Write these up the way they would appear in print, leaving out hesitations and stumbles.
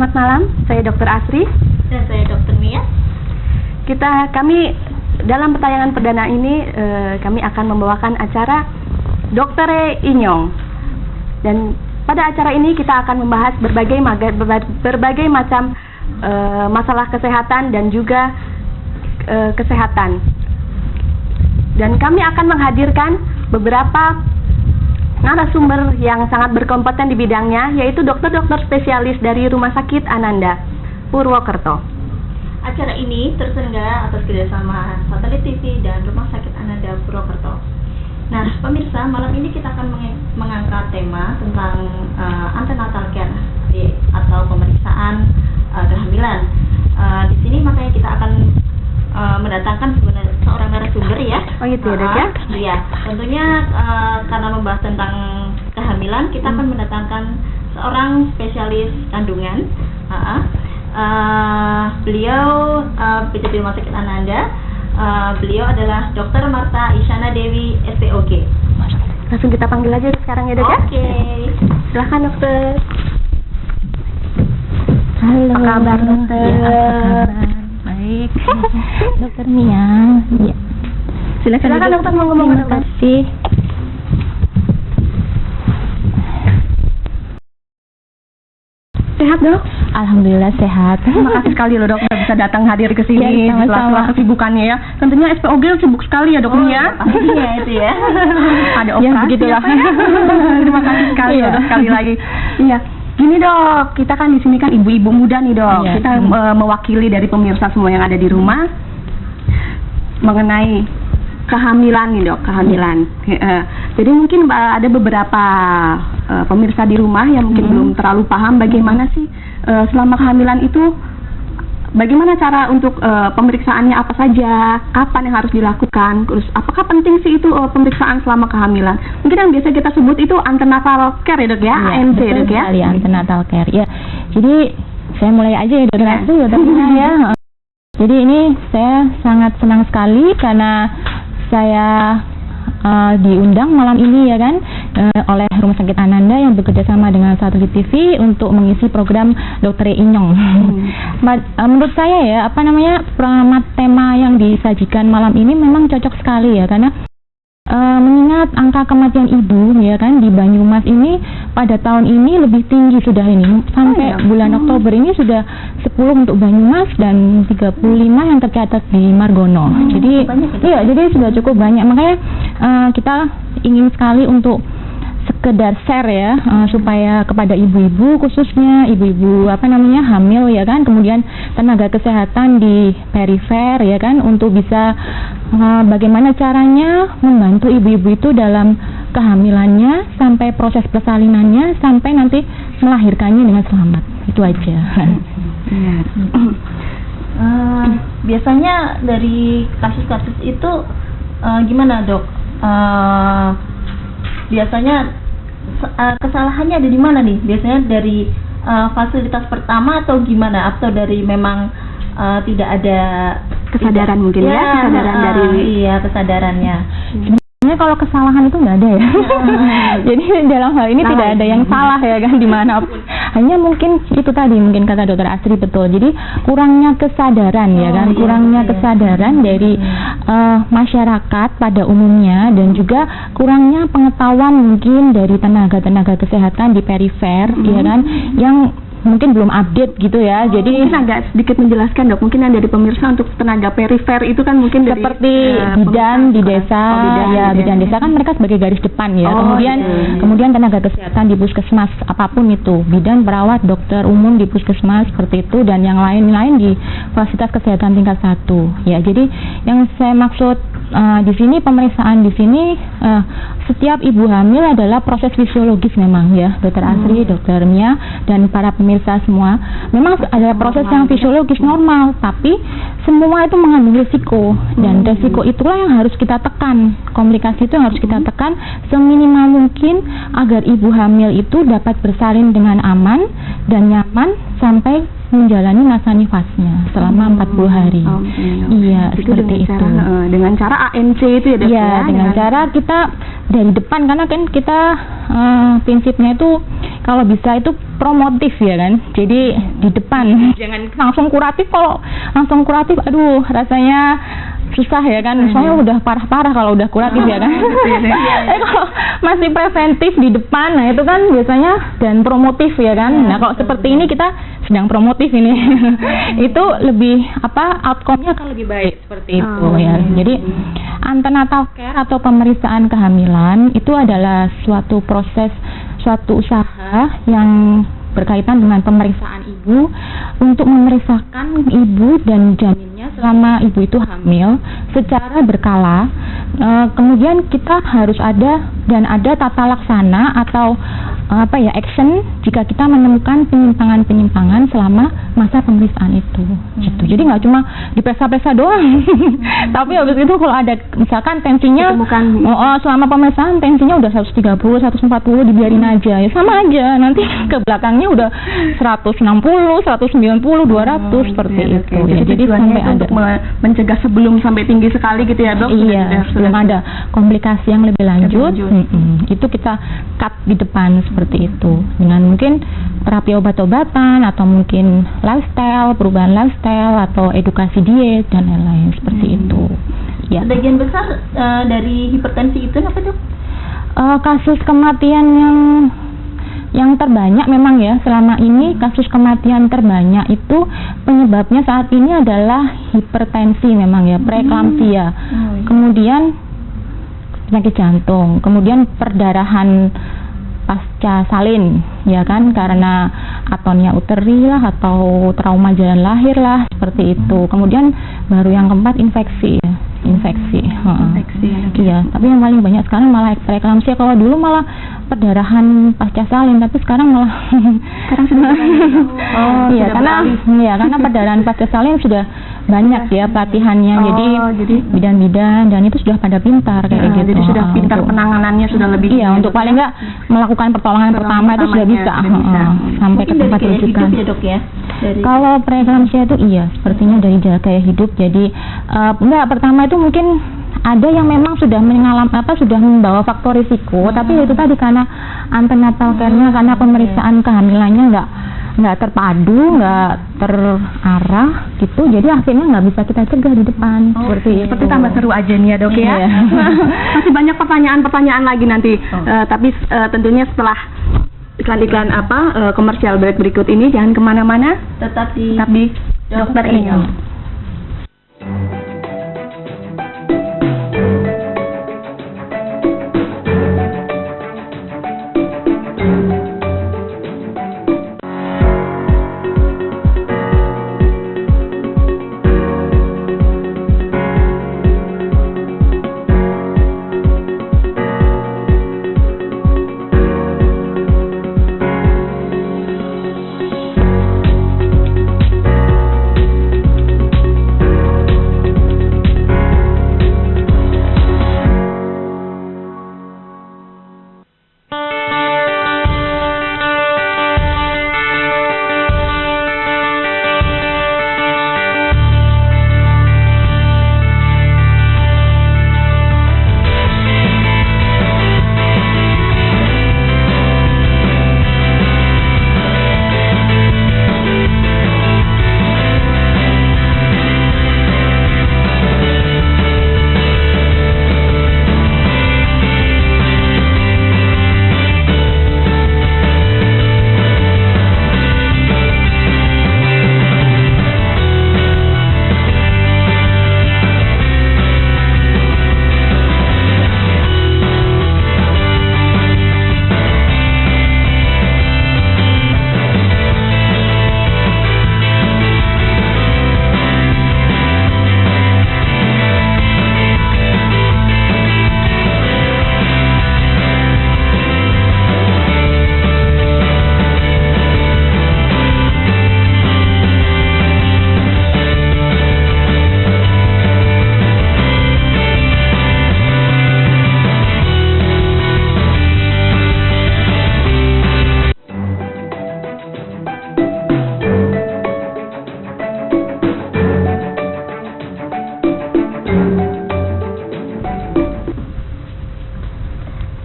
Selamat malam, saya Dr. Asri. Dan saya Dr. Mia. Kami dalam pertanyaan perdana ini kami akan membawakan acara Dr. Inyong. Dan pada acara ini kita akan membahas berbagai macam masalah kesehatan dan juga kesehatan. Dan kami akan menghadirkan beberapa narasumber yang sangat berkompeten di bidangnya, yaitu dokter-dokter spesialis dari Rumah Sakit Ananda, Purwokerto. Acara ini terselenggara atas kerjasama Satelit TV dan Rumah Sakit Ananda, Purwokerto. Nah, pemirsa, malam ini kita akan mengangkat tema tentang antenatal care atau pemeriksaan kehamilan. Di sini makanya kita akan mendatangkan sebenarnya seorang narasumber ya. Oh gitu ya, Dok ya? Iya, tentunya karena membahas tentang kehamilan, kita akan mendatangkan seorang spesialis kandungan. Beliau bekerja di Rumah Sakit Ananda. Beliau adalah Dr. Marta Isyana Dewi, SPOG. Langsung kita panggil aja sekarang ya, Dok ya? Oke. Silahkan, Dokter. Halo. Apa kabar, Dokter? Ya, apa kabar? Baik. Dokter Mia. Ya. Silakan Dokter, mau ngomong. Terima kasih. Sehat, Dok? Alhamdulillah sehat. Terima kasih sekali loh, Dok, bisa datang hadir ke sini Ya, setelah kesibukannya ya. Tentunya SPOG sibuk sekali ya, Dok ya. Iya itu ya. Ada operasi. Ya, begitulah. Ya. Terima kasih sekali Iya. Dok, sekali lagi. Iya. Gini, Dok, kita kan di sini kan ibu-ibu muda nih, Dok. Iya. Kita mewakili dari pemirsa semua yang ada di rumah mengenai kehamilan nih, Dok, kehamilan. Jadi mungkin ada beberapa pemirsa di rumah yang mungkin belum terlalu paham bagaimana sih selama kehamilan itu, bagaimana cara untuk pemeriksaannya apa saja, kapan yang harus dilakukan, terus apakah penting sih itu pemeriksaan selama kehamilan. Mungkin yang biasa kita sebut itu antenatal care ya, Dok ya, ANC ya, Dok ya. Betul sekali, antenatal care. Ya. Jadi saya mulai aja ya, Dokter Asri, Dokter Mia ya. Jadi ini saya sangat senang sekali karena saya diundang malam ini ya kan oleh Rumah Sakit Ananda yang bekerja sama dengan Satelit TV untuk mengisi program Dr. Inyong. Menurut saya ya, tema yang disajikan malam ini memang cocok sekali ya, karena mengingat angka kematian ibu ya kan di Banyumas ini pada tahun ini lebih tinggi sudah ini, sampai bulan Oktober ini sudah 10 untuk Banyumas dan 35 yang tercatat di Margono. Jadi iya, jadi sudah cukup banyak. Makanya kita ingin sekali untuk sekedar share ya, supaya kepada ibu-ibu, khususnya ibu-ibu hamil ya kan, kemudian tenaga kesehatan di perifer ya kan, untuk bisa bagaimana caranya membantu ibu-ibu itu dalam kehamilannya sampai proses persalinannya sampai nanti melahirkannya dengan selamat. Itu aja. Biasanya dari kasus-kasus itu gimana, Dok? Biasanya kesalahannya ada di mana nih? Biasanya dari fasilitas pertama atau gimana? Atau dari memang tidak ada Kesadaran mungkin ya, kesadaran dari kesadarannya. Sebenarnya kalau kesalahan itu nggak ada ya. Jadi dalam hal ini tidak ada yang salah ya kan, dimanapun. Hanya mungkin itu tadi, mungkin kata Dokter Asri betul. Jadi kurangnya kesadaran ya kan, kurangnya kesadaran dari masyarakat pada umumnya, dan juga kurangnya pengetahuan mungkin dari tenaga-tenaga kesehatan di perifer ya kan, yang mungkin belum update gitu ya. Jadi mungkin agak sedikit menjelaskan, Dok, mungkin yang dari pemirsa untuk tenaga perifer itu kan mungkin dari seperti bidan di desa, bidan desa kan mereka sebagai garis depan ya. Kemudian tenaga kesehatan di puskesmas apapun itu, bidan, perawat, dokter umum di puskesmas seperti itu, dan yang lain-lain di fasilitas kesehatan tingkat 1 ya. Jadi yang saya maksud di sini, pemeriksaan di sini setiap ibu hamil adalah proses fisiologis memang ya, Dokter Asri, Dokter Mia, dan para pemirsa semua. Memang ada proses yang fisiologis normal, tapi semua itu mengandung risiko, dan risiko itulah yang harus kita tekan. Komplikasi itu yang harus kita tekan seminimal mungkin agar ibu hamil itu dapat bersalin dengan aman dan nyaman sampai menjalani masa nifasnya selama 40 hari. Iya, itu seperti itu. Dengan cara ANC itu ya, Dok? Iya, dengan cara kita dari depan, karena kan kita prinsipnya itu kalau bisa itu promotif ya kan. Jadi di depan, jangan langsung kuratif. Kalau langsung kuratif, aduh rasanya susah ya kan. Soalnya udah parah-parah kalau udah kuratif ya kan. Kalau masih preventif di depan, nah itu kan biasanya dan promotif ya kan. Nah kalau seperti ini kita sedang promotif ini, itu lebih outcome-nya akan lebih baik seperti itu ya. Jadi antenatal care atau pemeriksaan kehamilan itu adalah suatu proses, suatu usaha yang berkaitan dengan pemeriksaan ibu untuk memeriksakan ibu dan janinnya selama ibu itu hamil secara berkala. Kemudian kita harus ada tata laksana atau action jika kita menemukan penyimpangan-penyimpangan selama masa pemeriksaan itu. Gitu. Jadi nggak cuma diperiksa-periksa doang, tapi habis itu kalau ada misalkan tensinya selama pemeriksaan tensinya udah 130, 140 dibiarin aja, ya sama aja nanti ke belakangnya udah 160, 190, 200 seperti itu. Ya, jadi sampai ada untuk mencegah sebelum sampai tinggi sekali gitu ya dok? Iya, sebelum ada komplikasi yang lebih lanjut. Itu kita cut di depan seperti itu dengan mungkin terapi obat-obatan atau mungkin lifestyle, perubahan lifestyle atau edukasi diet dan lain-lain seperti itu. Ya. Sebagian besar dari hipertensi itu apa dok? Kasus kematian yang terbanyak memang ya selama ini, kasus kematian terbanyak itu penyebabnya saat ini adalah hipertensi memang ya, preeklamsia. Kemudian penyakit jantung, kemudian perdarahan pasca salin ya kan, karena atonia uteri lah atau trauma jalan lahir lah seperti itu. Kemudian baru yang keempat infeksi ya. Infeksi. Iya, tapi yang paling banyak sekarang malah preeklamsia. Kalau dulu malah perdarahan pasca salin, tapi sekarang malah iya, karena perdarahan pasca salin sudah banyak ya pelatihannya. Jadi bidan-bidan dan itu sudah pada pintar kayak gitu. Jadi sudah pintar penanganannya sudah lebih. Iya, untuk paling enggak melakukan pertolongan pertama itu sudah bisa. Sampai ke tempat rujukan. Kalau preeklamsia itu iya, sepertinya dari gaya hidup. Jadi pertama itu mungkin ada yang memang sudah sudah membawa faktor risiko, tapi itu tadi karena antenatal care-nya, karena pemeriksaan kehamilannya nggak terpadu, nggak terarah gitu, jadi akhirnya nggak bisa kita cegah di depan. Seperti tambah seru aja nih ya dok ya. Masih banyak pertanyaan lagi nanti, tapi tentunya setelah iklan-iklan komersial break berikut ini, jangan kemana-mana, tetap di Dokter Inyong.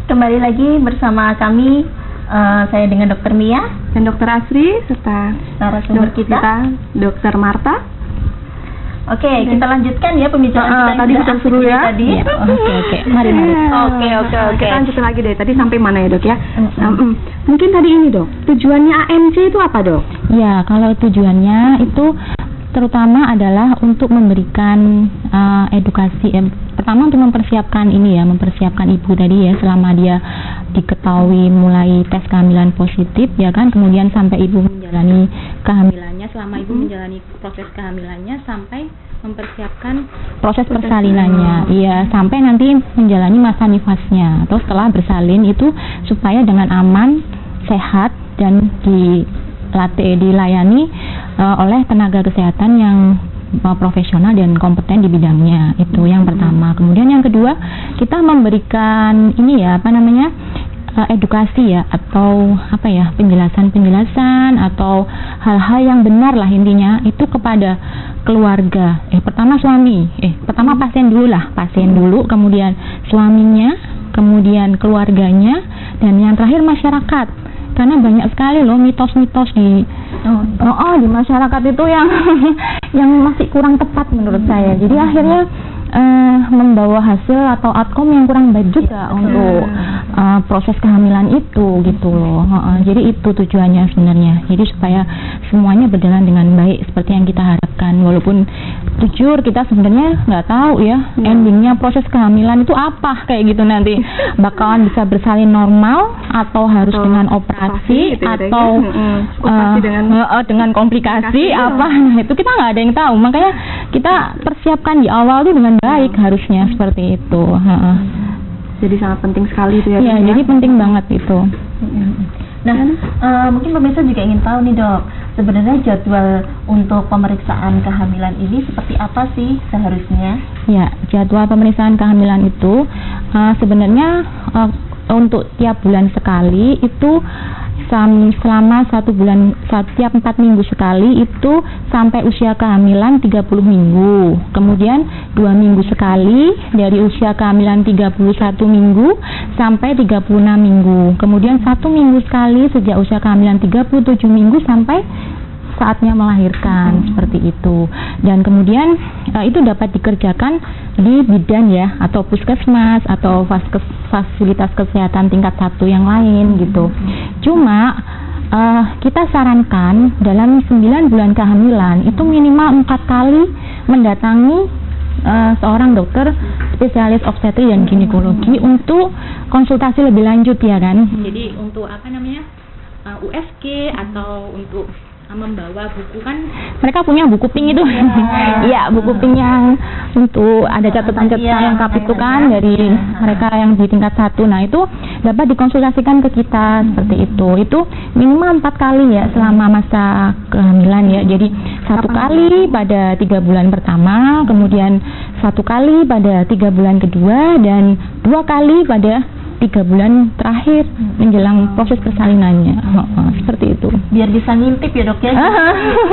Kembali lagi bersama kami Saya dengan Dr. Mia dan Dr. Asri serta narasumber kita. Dr. Marta. Oke, kita lanjutkan ya pembicaraan kita tadi yang betul sudah seru asik ya. tadi. Oke. Mari. Oke. Kita lanjut lagi deh. Tadi sampai mana ya, Dok ya? Mungkin tadi ini, Dok. Tujuannya AMC itu apa, Dok? Ya, kalau tujuannya itu terutama adalah untuk memberikan edukasi. Pertama untuk mempersiapkan mempersiapkan ibu tadi ya, selama dia diketahui mulai tes kehamilan positif ya kan, kemudian sampai ibu menjalani kehamilannya, selama ibu menjalani proses kehamilannya sampai mempersiapkan proses persalinannya. Iya, sampai nanti menjalani masa nifasnya atau setelah bersalin itu supaya dengan aman, sehat dan dilayani oleh tenaga kesehatan yang profesional dan kompeten di bidangnya. Itu yang pertama. Kemudian yang kedua, kita memberikan edukasi ya, atau penjelasan atau hal-hal yang benar lah intinya itu kepada keluarga. Pertama pasien dulu, kemudian suaminya, kemudian keluarganya, dan yang terakhir masyarakat. Karena banyak sekali loh mitos-mitos di masyarakat itu yang masih kurang tepat menurut saya. Jadi akhirnya membawa hasil atau outcome yang kurang baik juga untuk proses kehamilan itu gitu loh. Jadi itu tujuannya sebenarnya. Jadi supaya semuanya berjalan dengan baik seperti yang kita harapkan. Walaupun jujur kita sebenarnya nggak tahu ya endingnya proses kehamilan itu apa kayak gitu nanti. Bakalan bisa bersalin normal atau harus dengan operasi gitu atau dengan komplikasi apa. Nah, itu kita nggak ada yang tahu. Makanya kita persiapkan di awal itu dengan baik harusnya seperti itu. Jadi sangat penting sekali itu ya. Iya, jadi penting banget itu. Nah, mungkin pemirsa juga ingin tahu nih, Dok, sebenarnya jadwal untuk pemeriksaan kehamilan ini seperti apa sih seharusnya? Ya, jadwal pemeriksaan kehamilan itu sebenarnya untuk tiap bulan sekali itu selama 1 bulan, setiap 4 minggu sekali itu sampai usia kehamilan 30 minggu. Kemudian 2 minggu sekali dari usia kehamilan 31 minggu sampai 36 minggu. Kemudian 1 minggu sekali sejak usia kehamilan 37 minggu sampai saatnya melahirkan, seperti itu. Dan kemudian itu dapat dikerjakan di bidan ya, atau puskesmas atau fasilitas kesehatan tingkat 1 yang lain gitu. Cuma kita sarankan dalam 9 bulan kehamilan itu minimal 4 kali mendatangi seorang dokter spesialis obstetri dan ginekologi untuk konsultasi lebih lanjut ya kan. Jadi untuk USG atau untuk membawa buku, kan mereka punya buku pink itu. Iya, buku pink yang untuk ada catatan-catatan lengkap itu kan dari mereka yang di tingkat 1. Nah, itu dapat dikonsultasikan ke kita seperti itu. Itu minimal 4 kali ya selama masa kehamilan ya. Jadi 1 kali pada 3 bulan pertama, kemudian 1 kali pada 3 bulan kedua, dan 2 kali pada 3 bulan terakhir menjelang proses persalinannya. Seperti itu. Biar bisa ngintip ya, Dok ya,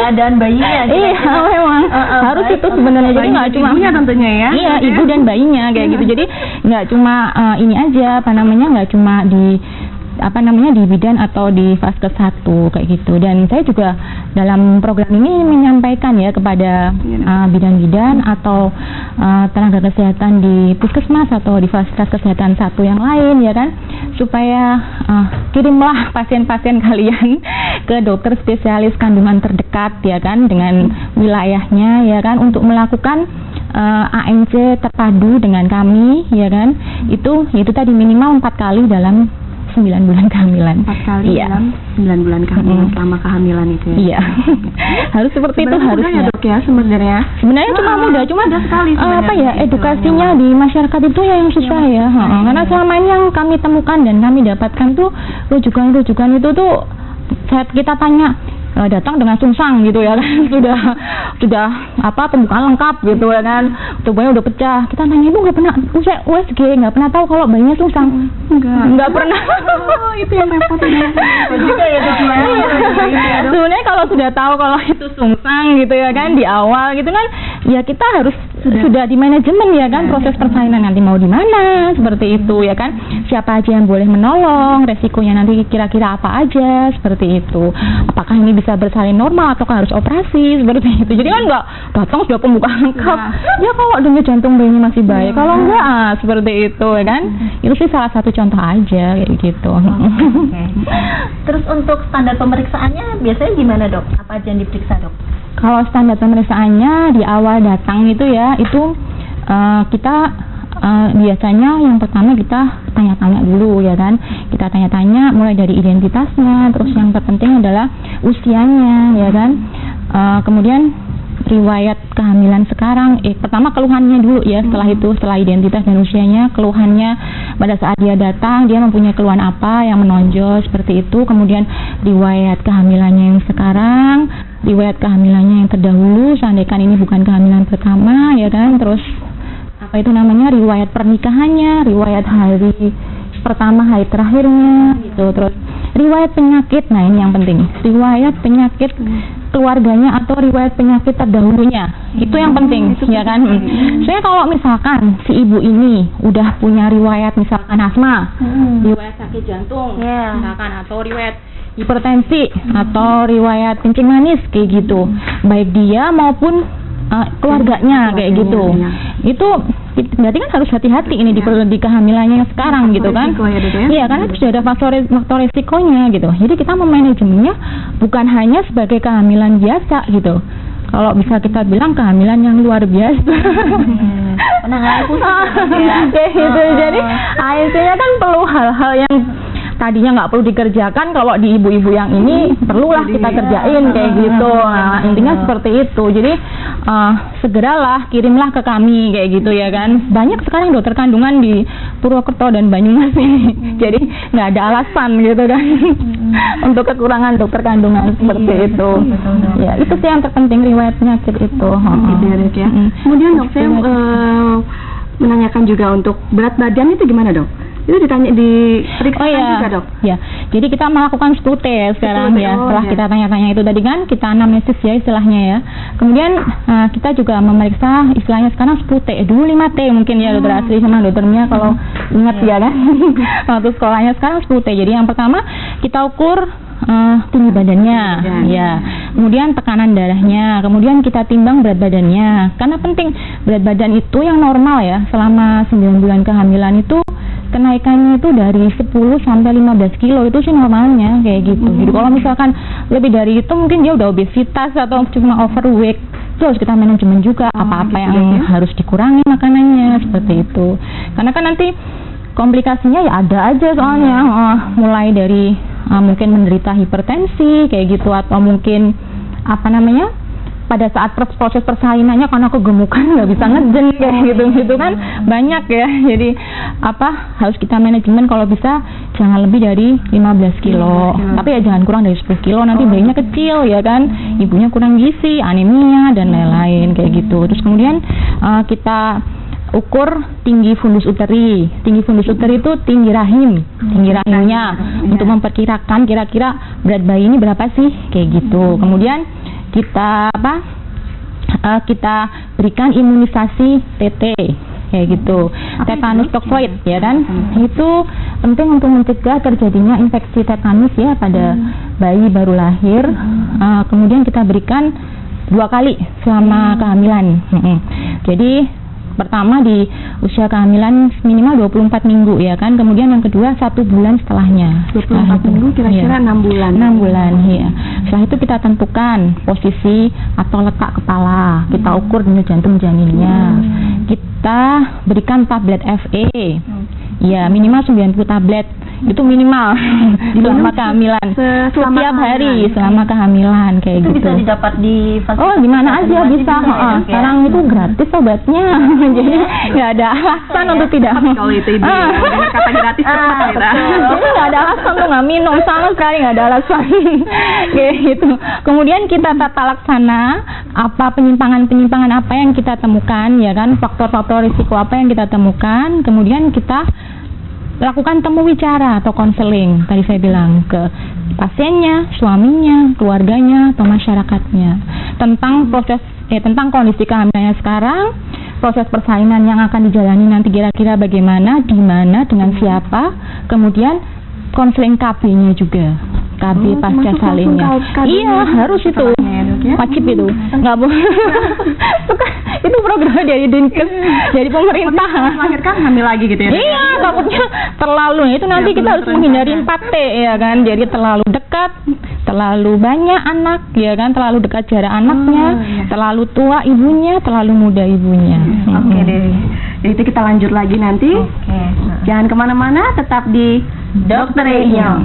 keadaan bayinya. Iya, memang harus itu sebenarnya. Jadi nggak cuma ibunya tentunya ya. Iya, ibu dan bayinya kayak gitu. Jadi nggak cuma ini aja, nggak cuma di bidan atau di vaskes 1 kayak gitu. Dan saya juga dalam program ini menyampaikan ya kepada bidan-bidan atau tenaga kesehatan di puskesmas atau di fasilitas kesehatan 1 yang lain ya kan, supaya kirimlah pasien-pasien kalian ke dokter spesialis kandungan terdekat ya kan, dengan wilayahnya ya kan, untuk melakukan ANC terpadu dengan kami ya kan. Itu tadi minimal 4 kali dalam 9 bulan kehamilan. 4 kali dalam 9 bulan kehamilan, selama kehamilan itu ya. Iya. Harus seperti itu harusnya. Ya, Dok ya, sebenarnya cuma mudah, cuma sekali edukasinya di masyarakat itu ya yang susah ya. Karena selama ini yang kami temukan dan kami dapatkan tuh rujukan itu tuh saat kita tanya datang dengan sungsang gitu ya kan, sudah pembukaan lengkap gitu ya kan, tubuhnya udah pecah. Kita tanya, ibu nggak pernah USG, nggak pernah tahu kalau bayinya sungsang? Nggak pernah. Itu yang repot juga ya sebenarnya. Kalau sudah tahu kalau itu sungsang gitu ya kan di awal gitu kan, ya kita harus sudah di manajemen ya kan, proses persalinan nanti mau di mana seperti itu ya kan, siapa aja yang boleh menolong, resikonya nanti kira-kira apa aja seperti itu, apakah ini bisa bersalin normal atau harus operasi seperti itu. Jadi kan nggak datang sudah pembuka lengkap ya kalau denyut jantung bayinya masih baik, kalau enggak seperti itu ya kan. Itu sih salah satu contoh aja kayak gitu. Terus untuk standar pemeriksaannya biasanya gimana dok? Apa aja yang diperiksa dok? Kalau standar pemeriksaannya di awal datang itu ya, itu kita biasanya yang pertama kita tanya-tanya dulu ya kan. Kita tanya-tanya mulai dari identitasnya, terus yang terpenting adalah usianya ya kan. Kemudian riwayat kehamilan sekarang, pertama keluhannya dulu ya, setelah identitas dan usianya, keluhannya pada saat dia datang, dia mempunyai keluhan apa yang menonjol seperti itu. Kemudian riwayat kehamilannya yang sekarang, riwayat kehamilannya yang terdahulu, seandainya ini bukan kehamilan pertama ya kan. Terus apa itu namanya, riwayat pernikahannya, riwayat hari pertama, hari terakhirnya gitu. Terus riwayat penyakit, nah ini yang penting, riwayat penyakit keluarganya atau riwayat penyakit terdahulunya, itu yang penting ya kan. Saya kalau misalkan si ibu ini udah punya riwayat misalkan asma, riwayat sakit jantung misalkan, atau riwayat hipertensi atau riwayat kencing manis kayak gitu, baik dia maupun keluarganya kayak gitu, itu berarti kan harus hati-hati ini di kehamilannya yang sekarang gitu kan. Iya karena sudah ada faktor resikonya gitu. Jadi kita memanajemennya bukan hanya sebagai kehamilan biasa gitu. Kalau bisa kita bilang kehamilan yang luar biasa. Penanganan khusus ya. Gitu. Jadi intinya kan perlu hal-hal yang tadinya nggak perlu dikerjakan, kalau di ibu-ibu yang ini perlulah kita kerjain kayak gitu. Nah, intinya seperti itu. Jadi segeralah kirimlah ke kami kayak gitu ya kan. Banyak sekarang dokter kandungan di Purwokerto dan Banyumas ini. Jadi nggak ada alasan gitu kan untuk kekurangan dokter kandungan seperti itu. Ya itu sih yang terpenting, riwayat penyakit itu. Kemudian dok, saya menanyakan juga untuk berat badan itu gimana dok? Itu ditanya di periksa juga dok? Ya, jadi kita melakukan stute sekarang ya. Setelah kita tanya-tanya itu tadi kan, kita anamnesis ya istilahnya ya. Kemudian kita juga memeriksa istilahnya sekarang stute. Dulu 5T mungkin ya dokter Asri sama dokternya kalau ingat ya kan. Waktu sekolahnya sekarang stute. Jadi yang pertama kita ukur tinggi badannya, ya. Kemudian tekanan darahnya, kemudian kita timbang berat badannya. Karena penting berat badan itu yang normal ya, selama 9 bulan kehamilan itu kenaikannya itu dari 10 sampai 15 kilo itu sih normalnya kayak gitu. Jadi kalau misalkan lebih dari itu mungkin dia udah obesitas atau cuma overweight, itu harus kita manajemen juga apa-apa yang harus dikurangi makanannya seperti itu. Karena kan nanti komplikasinya ya ada aja soalnya, mulai dari mungkin menderita hipertensi kayak gitu, atau mungkin apa namanya pada saat proses persalinannya karena kegemukan nggak bisa ngejen kayak gitu kan banyak ya. Jadi apa harus kita manajemen, kalau bisa jangan lebih dari 15 kilo, tapi ya jangan kurang dari 10 kilo, nanti bayinya kecil ya kan, ibunya kurang gizi, anemia dan lain-lain kayak gitu. Terus kemudian kita ukur tinggi fundus uteri. Tinggi fundus uteri itu tinggi rahimnya untuk memperkirakan kira-kira berat bayi ini berapa sih kayak gitu. Kemudian kita kita berikan imunisasi TT kayak gitu, tetanus toksoid ya kan. Itu penting untuk mencegah terjadinya infeksi tetanus ya pada bayi baru lahir. Kemudian kita berikan 2 kali selama kehamilan. Jadi pertama di usia kehamilan minimal 24 minggu ya kan. Kemudian yang kedua 1 bulan setelahnya. 24 minggu kira-kira 6 bulan. 6 bulan ya. Setelah itu kita tentukan posisi atau letak kepala. Kita ukur denyut jantung janinnya. Kita berikan tablet FE. Ya, minimal 90 tablet. Itu minimal selama kehamilan. Setiap hari selama kehamilan kayak itu gitu. Bisa didapat di fasilitas di mana aja bisa. Sekarang itu gratis obatnya. Jadi nggak ada alasan untuk tidak. Kalau itu kata gratis cepat kita. Jadi nggak ada alasan untuk nggak minum, sama sekali nggak ada alasan. Kayak gitu. Kemudian kita tata laksana apa penyimpangan apa yang kita temukan ya kan, faktor-faktor risiko apa yang kita temukan. Kemudian kita lakukan temu wicara atau konseling, tadi saya bilang, ke pasiennya, suaminya, keluarganya, atau masyarakatnya tentang tentang kondisi kehamilannya sekarang, proses persalinan yang akan dijalani nanti kira-kira bagaimana, di mana, dengan siapa, kemudian konseling KB-nya juga. KB pasca salinnya. Iya, harus itu. Wajib itu. Nggak boleh. Itu program dari Dinkes, dari pemerintah. Melahirkan hamil lagi gitu ya. Iya, takutnya terlalu. Itu nanti kita harus menghindari 4T ya kan. Jadi terlalu dekat, terlalu banyak anak ya kan, terlalu dekat jarak anaknya, terlalu tua ibunya, terlalu muda ibunya. Oke deh. Jadi itu kita lanjut lagi nanti. Jangan kemana-mana, tetap di Dokter Inyong.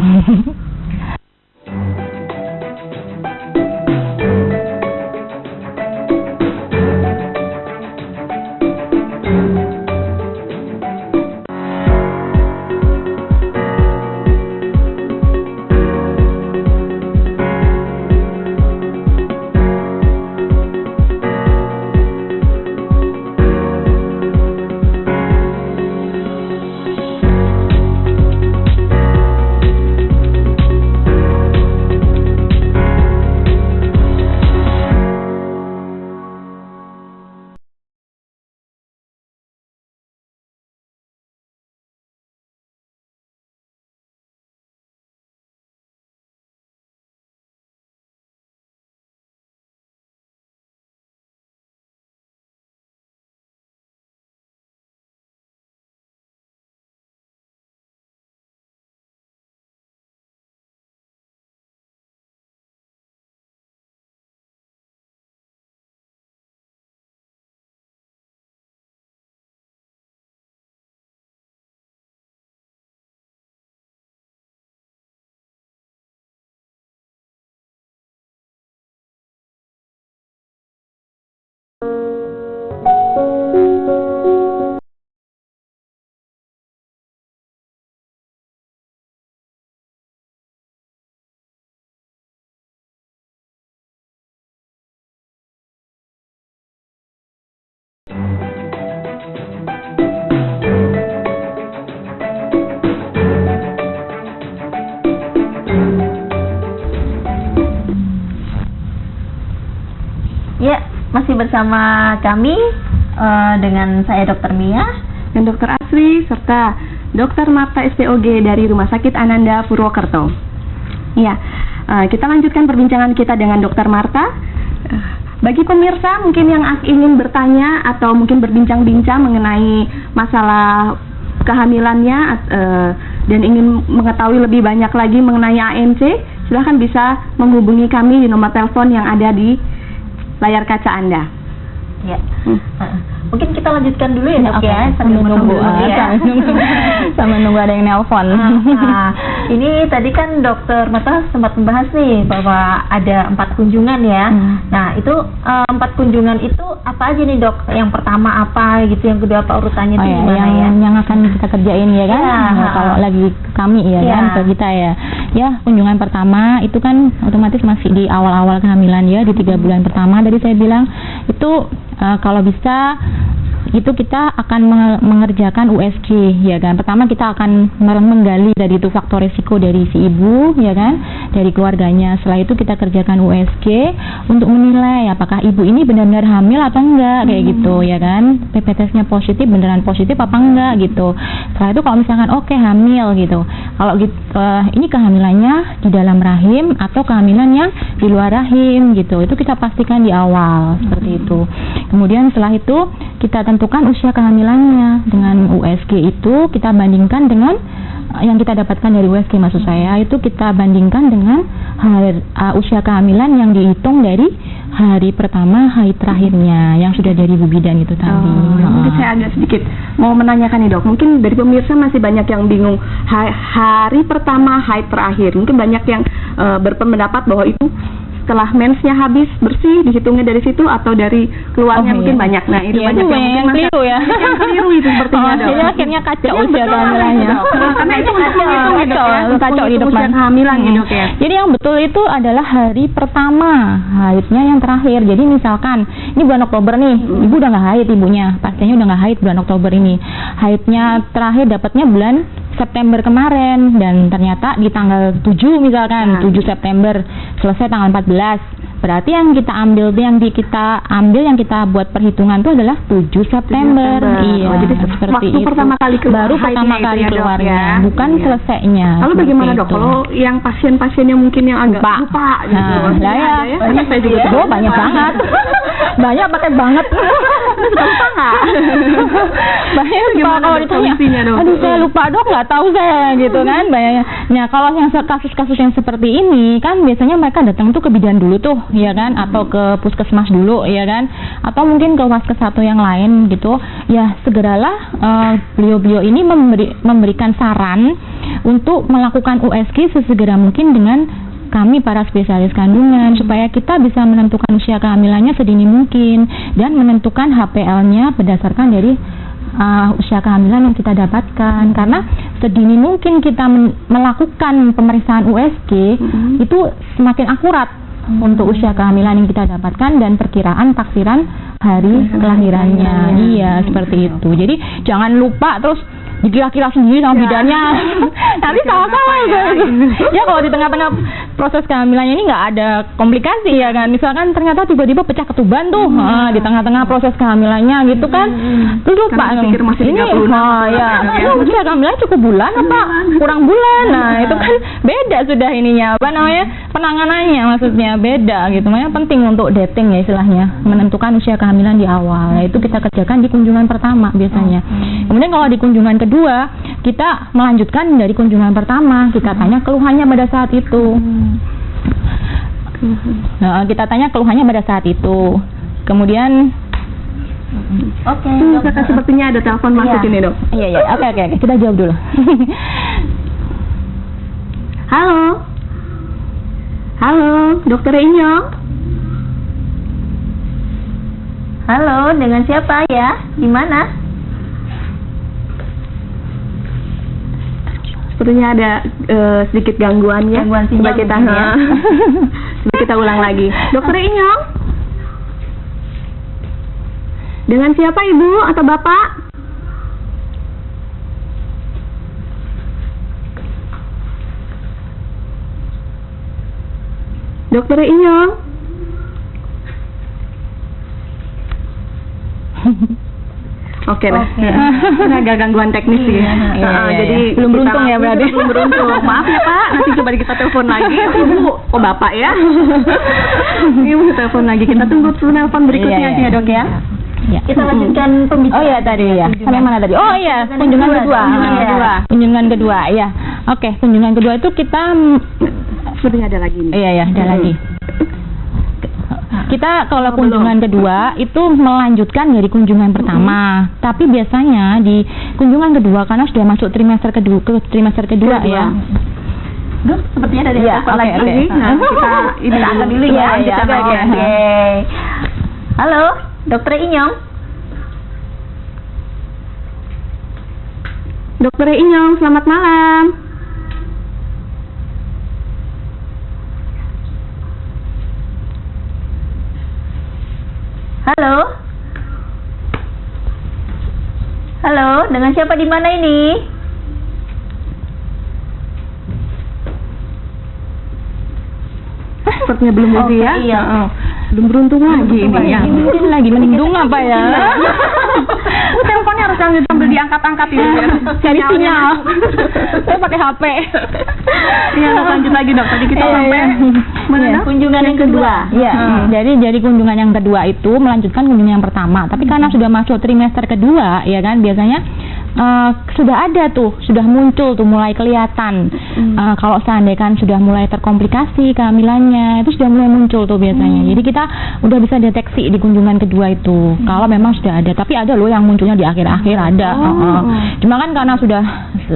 Ya, masih bersama kami dengan saya Dr. Mia dan Dr. Asri serta Dr. Marta SPOG dari Rumah Sakit Ananda Purwokerto. Ya, kita lanjutkan perbincangan kita dengan Dr. Marta. Bagi pemirsa mungkin yang ingin bertanya atau mungkin berbincang-bincang mengenai masalah kehamilannya dan ingin mengetahui lebih banyak lagi mengenai ANC, silahkan bisa menghubungi kami di nomor telepon yang ada di layar kaca Anda. Ya. Mungkin kita lanjutkan dulu ya, Dok, ya. Sambil nunggu ada yang nelpon. Ini tadi kan Dokter Marta sempat membahas nih bahwa ada 4 kunjungan ya. Nah, itu 4 kunjungan itu apa aja nih, Dok? Yang pertama apa gitu, yang kedua apa urutannya itu gimana ya? Yang akan kita kerjain ya kan? Kalau lagi kami ya kan, ke kita ya. Ya, kunjungan pertama itu kan otomatis masih di awal-awal kehamilan ya, di 3 bulan pertama. Tadi saya bilang itu kalau bisa itu kita akan mengerjakan USG ya kan. Pertama kita akan menggali dari itu faktor risiko dari si ibu ya kan, dari keluarganya. Setelah itu kita kerjakan USG untuk menilai apakah ibu ini benar-benar hamil atau enggak kayak gitu ya kan. PPTS-nya positif, beneran positif apa enggak gitu. Setelah itu kalau misalkan oke, hamil gitu. Kalau ini kehamilannya di dalam rahim atau kehamilan yang di luar rahim gitu. Itu kita pastikan di awal seperti itu. Kemudian setelah itu kita tentukan usia kehamilannya. Dengan USG itu kita bandingkan dengan yang kita dapatkan dari USG, maksud saya itu kita bandingkan dengan usia kehamilan yang dihitung dari hari pertama, hari terakhirnya yang sudah dari Bu Bidan itu tadi. Mungkin saya agak sedikit mau menanyakan nih, Dok. Mungkin dari pemirsa masih banyak yang bingung hari pertama, hari terakhir. Mungkin banyak yang berpendapat bahwa itu setelah mensnya habis bersih dihitungnya dari situ atau dari keluarnya mungkin banyak. Nah, itu banyak yang mungkin keliru ya. Yang keliru itu sepertinya, Dok. Jadi akhirnya kacau usia kehamilannya. Karena itu kacau di depan. Usia kehamilan ya, Dok ya. Jadi yang betul itu adalah hari pertama, haidnya yang terakhir. Jadi misalkan ini bulan Oktober nih, ibu udah nggak haid ibunya, pastinya udah nggak haid bulan Oktober ini. Haidnya terakhir dapatnya bulan September kemarin, dan ternyata di tanggal 7 misalkan, 7 September selesai tanggal 14. Berarti yang kita ambil, yang kita buat perhitungan itu adalah 7 September. Iya, Oh, jadi seperti waktu itu. pertama kali keluar Baru pertama haidnya kali itu ya, Dok, keluarnya, ya? bukan Iya. selesainya. Lalu seperti bagaimana dok itu. kalau yang pasien-pasien yang mungkin yang agak lupa gitu? Nah, Maksudnya ya. ada Banyak saya juga Oh, banyak banget. Banyak pakai banget. Suka lupa nggak? Banyak Gimana, kalau Dok, ditanya, solusinya, Dok? aduh saya lupa dok, nggak tahu saya gitu kan banyak. Nah kalau yang kasus-kasus yang seperti ini kan biasanya mereka datang tuh ke bidan dulu tuh, ya kan, atau ke puskesmas dulu, ya kan, atau mungkin ke waskes satu yang lain gitu. Ya segeralah beliau-beliau ini memberikan saran untuk melakukan USG sesegera mungkin dengan kami para spesialis kandungan, supaya kita bisa menentukan usia kehamilannya sedini mungkin dan menentukan HPL-nya berdasarkan dari usia kehamilan yang kita dapatkan. Karena sedini mungkin kita melakukan pemeriksaan USG itu semakin akurat untuk usia kehamilan yang kita dapatkan dan perkiraan taksiran hari kelahirannya. Iya, seperti itu. Jadi jangan lupa terus dikira-kira sendiri sama bidannya. Nanti salah-salah ya kalau di tengah-tengah proses kehamilannya ini nggak ada komplikasi, ya kan, misalkan ternyata tiba-tiba pecah ketuban tuh di tengah-tengah proses kehamilannya gitu kan, terus lupa pikir masih ini 36 ya usia kehamilan cukup bulan apa kurang bulan. Nah itu kan beda sudah ininya, apa namanya, penanganannya maksudnya beda gitu. Makanya penting untuk dating ya istilahnya, menentukan usia kehamilan di awal. Nah, itu kita kerjakan di kunjungan pertama biasanya. Kemudian kalau di kunjungan kedua, kita melanjutkan dari kunjungan pertama, kita tanya keluhannya pada saat itu. Nah, kita tanya keluhannya pada saat itu. Kemudian Oke. Kakak sepertinya ada telepon masuk ini dok. iya, oke, kita jawab dulu. Halo, dokter Inyong. Halo, dengan siapa ya? Di mana? Sepertinya ada sedikit gangguan ya. Gangguan sinyal Coba kita mungkin ya. coba kita ulang lagi. Dokter Inyong. Dengan siapa ibu atau bapak? Dokter Inyong. Oke dah. Ini agak gangguan teknis sih. Iya. Jadi Belum beruntung ya, berarti. Belum beruntung. Maaf ya Pak, nanti coba kita telepon lagi. Ibu, oh Bapak ya. Ibu telepon lagi. Kita tunggu telepon berikutnya aja ya dok ya. Ya. Kita lanjutkan pembicaraan. Oh iya tadi ya. Sampai mana tadi? Oh iya, kunjungan kedua. Kunjungan kedua, ya. Oke, kunjungan kedua itu kita Sepertinya ada lagi nih. iya, ada lagi. Kita kalau kunjungan kedua itu melanjutkan dari kunjungan pertama. Tapi biasanya di kunjungan kedua karena sudah masuk trimester kedua ya. Dok, sepertinya ada Iya, telepon oke, lagi. oke. Nah, kita ini Kita angkat dulu ya. Iya, Kita oke, angkat. oke. Oke. Halo, Dokter Inyong. Dokter Inyong, selamat malam. Halo. Halo, dengan siapa di mana ini? Sepertinya belum Oke, ya. iya. Belum beruntung lagi ini ya. Mungkin lagi mendung apa ya? Teleponnya harus sambil diangkat-angkat ini. Cari sinyal. Saya pakai HP. Iya, dok, lanjut lagi dok. Tadi kita sampai mana Iya. dok? Kunjungan yang kedua. Iya, jadi kunjungan yang kedua itu melanjutkan kunjungan yang pertama. Tapi karena sudah masuk trimester kedua, ya kan, biasanya sudah ada tuh, sudah muncul tuh, mulai kelihatan. Kalau seandainya kan sudah mulai terkomplikasi kehamilannya, itu sudah mulai muncul tuh biasanya. Jadi kita udah bisa deteksi di kunjungan kedua itu, kalau memang sudah ada. Tapi ada loh yang munculnya di akhir-akhir ada. Cuma kan karena sudah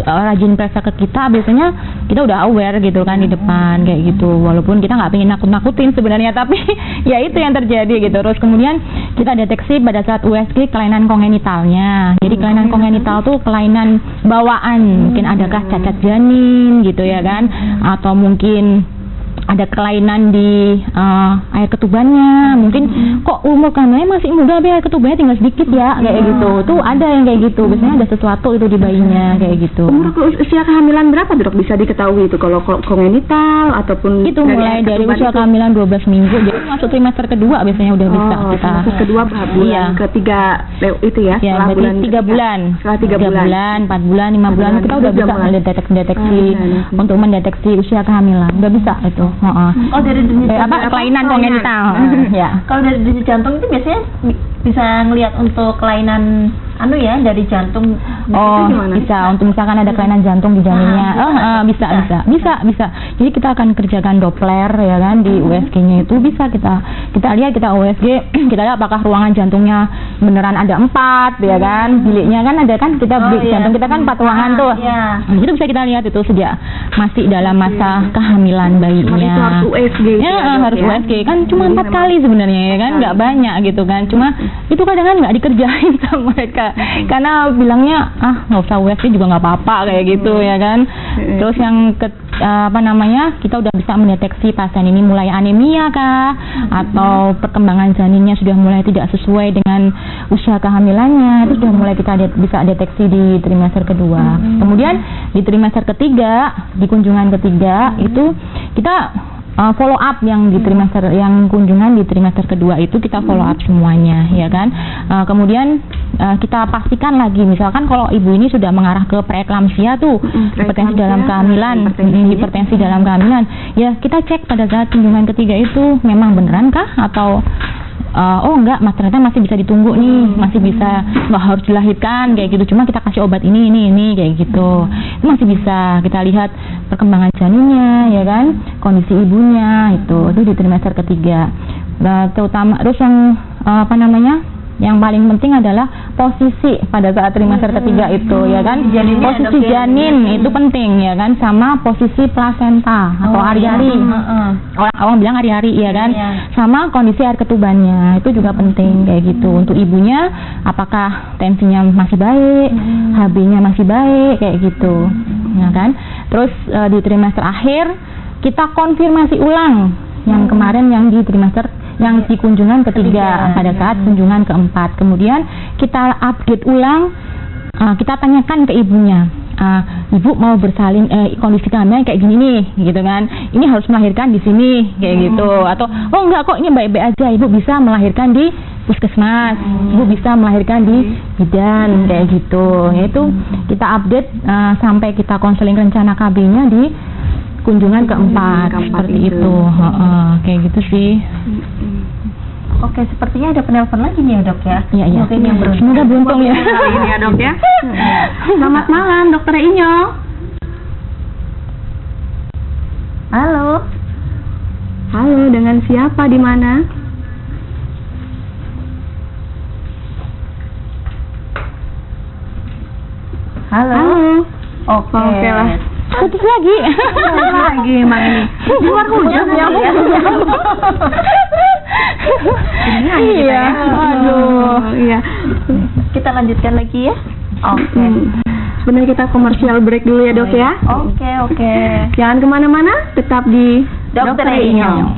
rajin periksa ke kita, biasanya kita udah aware gitu kan di depan kayak gitu. Walaupun kita nggak pengen nakut-nakutin sebenarnya, tapi ya itu yang terjadi gitu. Terus kemudian kita deteksi pada saat USG kelainan kongenitalnya. Jadi kelainan kongenital tuh kelainan bawaan, mungkin adakah cacat janin gitu ya kan, atau mungkin ada kelainan di air ketubannya, mungkin kok umur kehamilannya masih muda tapi air ketubannya tinggal sedikit ya, kayak gitu. Tuh ada yang kayak gitu, biasanya ada sesuatu itu di bayinya kayak gitu. Usia kehamilan berapa Dok bisa diketahui itu kalau kongenital ataupun Itu mulai dari usia kehamilan 12 minggu, jadi masuk trimester kedua biasanya udah bisa kita. Trimester kedua bulan ketiga itu ya, Ya, setelah berarti 3 bulan. Setelah 3 bulan, 4 bulan, 5 bulan kita udah bisa mendeteksi untuk mendeteksi usia kehamilan. Udah bisa itu. Oh, dari denyut kelainan kongenital. Ya. Kalau dari denyut jantung itu biasanya bisa ngelihat untuk kelainan dari jantung. Oh, bisa. Untuk misalkan ada kelainan jantung di janinnya. Bisa. Jadi kita akan kerjakan Doppler ya kan di USG-nya itu bisa kita lihat USG, kita lihat apakah ruangan jantungnya beneran ada 4 ya kan. Biliknya kan ada kan kita bilik jantung kita kan 4 ruangan tuh. Itu bisa kita lihat itu sejak masih dalam masa kehamilan bayinya. Itu harus USG. Harus USG kan cuma 4 kali sebenarnya ya kan, nggak banyak gitu kan. Cuma itu kadang kan nggak dikerjain sama mereka. Karena bilangnya nggak usah USG juga nggak apa-apa kayak gitu ya kan. Terus yang kita udah bisa mendeteksi pasien ini mulai anemia kah atau perkembangan janinnya sudah mulai tidak sesuai dengan usia kehamilannya, itu sudah mulai kita bisa deteksi di trimester kedua. Kemudian di trimester ketiga, di kunjungan ketiga itu kita follow up yang di trimester kunjungan di trimester kedua itu kita follow up semuanya ya kan. Kemudian kita pastikan lagi misalkan kalau ibu ini sudah mengarah ke preeklamsia tuh, hipertensi dalam kehamilan, hipertensi dalam kehamilan, ya kita cek pada saat kunjungan ketiga itu memang beneran kah atau enggak, mas ternyata masih bisa ditunggu nih, masih bisa, nggak harus dilahirkan kayak gitu, cuma kita kasih obat ini kayak gitu. Itu masih bisa kita lihat perkembangan janinnya ya kan, kondisi ibunya itu di trimester ketiga. Terutama terus yang paling penting adalah posisi pada saat trimester ketiga itu ya kan, posisi janin itu penting ya kan, sama posisi plasenta atau ari-ari. Orang bilang ari-ari ya kan, sama kondisi air ketubannya itu juga penting kayak gitu. Untuk ibunya apakah tensinya masih baik, HB-nya masih baik kayak gitu ya kan. Terus di trimester akhir kita konfirmasi ulang yang kemarin yang di trimester yang di kunjungan ketiga pada saat kunjungan keempat. Kemudian kita update ulang, kita tanyakan ke ibunya, ibu mau bersalin kondisi kehamilan kayak gini nih gitu kan, ini harus melahirkan di sini kayak gitu, atau enggak kok ini baik-baik aja, ibu bisa melahirkan di puskesmas, ibu bisa melahirkan di bidan kayak gitu. Yaitu kita update sampai kita konseling rencana KB-nya di kunjungan keempat seperti itu. Kayak gitu sih. Oke, sepertinya ada penelpon lagi nih ya Dok ya. Iya. Semoga beruntung ya. Ini ya Dok ya. Selamat malam Dokter Inyong. Halo, dengan siapa di mana? Halo. Oke lah. Putus lagi. Emang ini. Di luar hujan ya. Iya. Aduh. Iya. Kita lanjutkan lagi ya. Oke. Sebenarnya kita komersial break dulu ya Dok ya. Oke. Jangan kemana-mana, tetap di Dokter Inyong.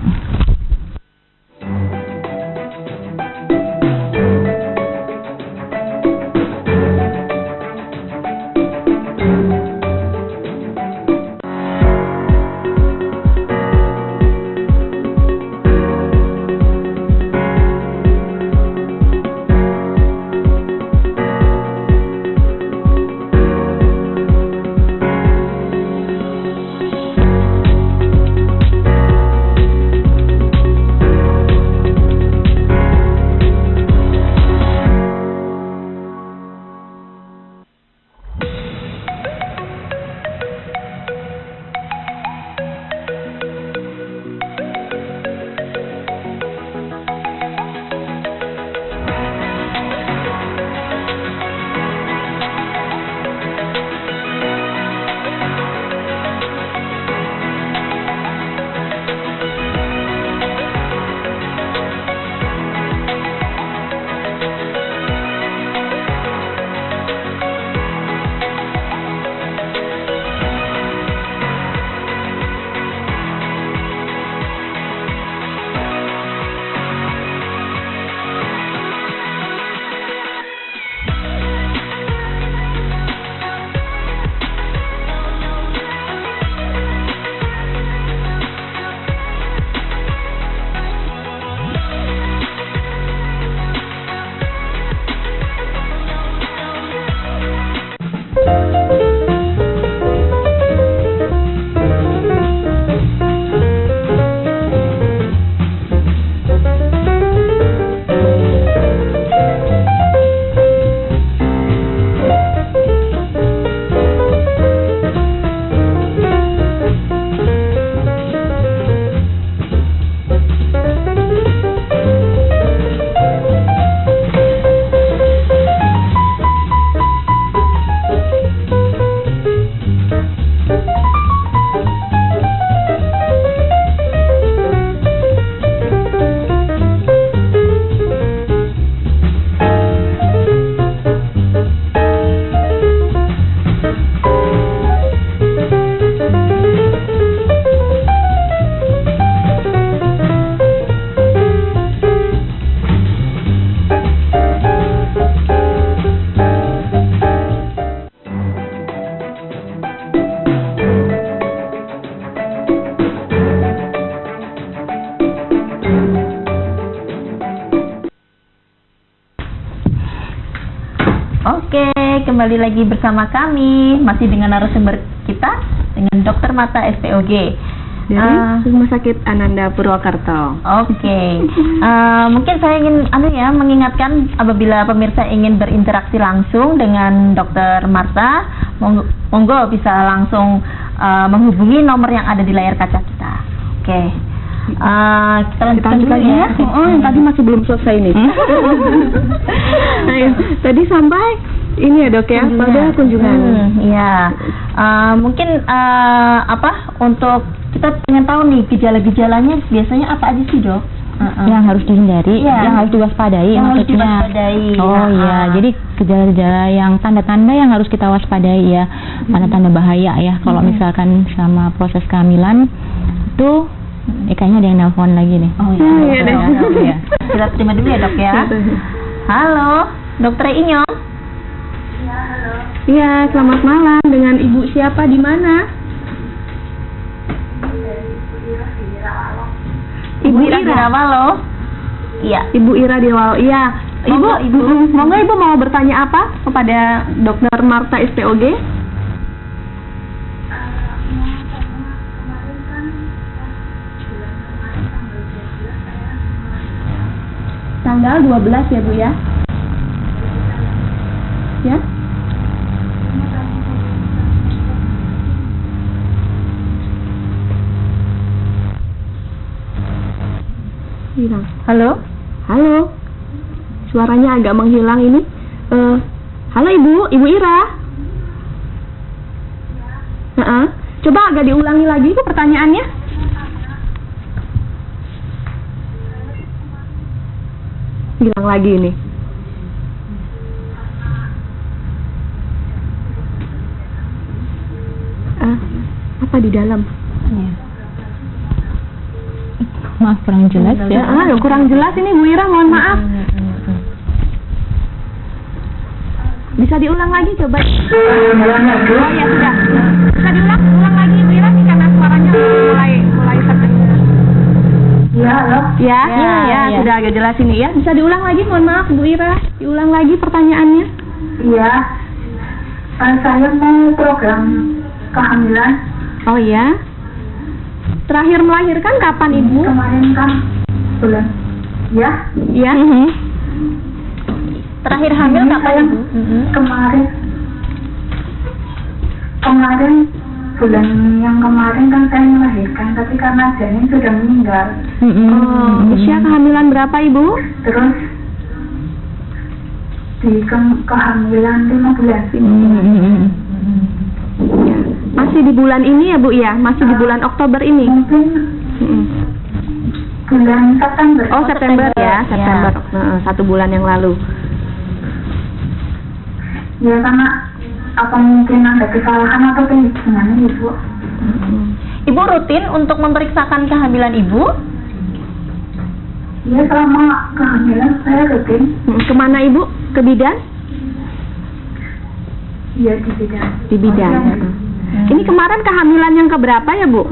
Oke, kembali lagi bersama kami, masih dengan narasumber kita, dengan Dokter Mata SPOG. Dari Rumah Sakit Ananda Purwokerto. Oke, mungkin saya ingin mengingatkan apabila pemirsa ingin berinteraksi langsung dengan Dokter Marta, monggo bisa langsung menghubungi nomor yang ada di layar kaca kita. Oke, kita lanjutkan dulu ya. Tadi masih belum selesai nih. Tadi sampai ini ya dok ya, pada kunjungan. Iya, mungkin untuk kita pengen tahu nih gejala-gejalanya biasanya apa aja sih dok? Yang harus dihindari, yang harus diwaspadai maksudnya. Oh iya, jadi gejala-gejala yang tanda-tanda yang harus kita waspadai ya, tanda-tanda bahaya ya. Kalau misalkan sama proses kehamilan itu, kayaknya ada yang nelpon lagi nih. Oh iya, kita terima dulu ya dok ya. Halo, Dokter Inyong. Iya, halo. Iya, selamat malam. Dengan Ibu siapa di mana? Ibu Ira di Rawalo. Iya. Ibu Ira di Rawalo. Iya. Ibu, monggo Ibu mau bertanya apa kepada Dokter Marta SPOG? Tanggal 12 ya Bu ya? Ya? Hilang. Halo. Halo. Suaranya agak menghilang ini. Halo Ibu Ira. Coba agak diulangi lagi Bu pertanyaannya. Hilang lagi ini. Apa di dalam? Ya. Maaf kurang jelas ya. Kurang jelas ini Bu Ira, mohon maaf. Bisa diulang lagi coba. Oh ya sudah. Bisa diulang lagi Bu Ira nih karena suaranya mulai terdengar. Ya, halo. Ya, Ya. sudah agak jelas ini ya. Bisa diulang lagi, mohon maaf Bu Ira. Diulang lagi pertanyaannya. Iya. Saya mau program kehamilan. Oh ya. Terakhir melahirkan kapan Ibu? Kemarin kan bulan. Ya. Ya. Terakhir hamil kapan Ibu? Kemarin bulan yang kemarin kan saya melahirkan, tapi karena janin sudah meninggal. Usia kehamilan berapa Ibu? Terus di kehamilan 5 bulan. Ya. Masih di bulan ini ya Bu ya? Masih di bulan Oktober ini? Mungkin bulan September. Oh September ya, September. 1 bulan yang lalu. Ya, karena apa mungkin ada kesalahan atau gimana Ibu? Ibu rutin untuk memeriksakan kehamilan Ibu? Ya, selama kehamilan saya rutin. Kemana Ibu? Ke bidan? Iya, di bidan. Di bidan. Ini kemarin kehamilan yang keberapa ya Bu?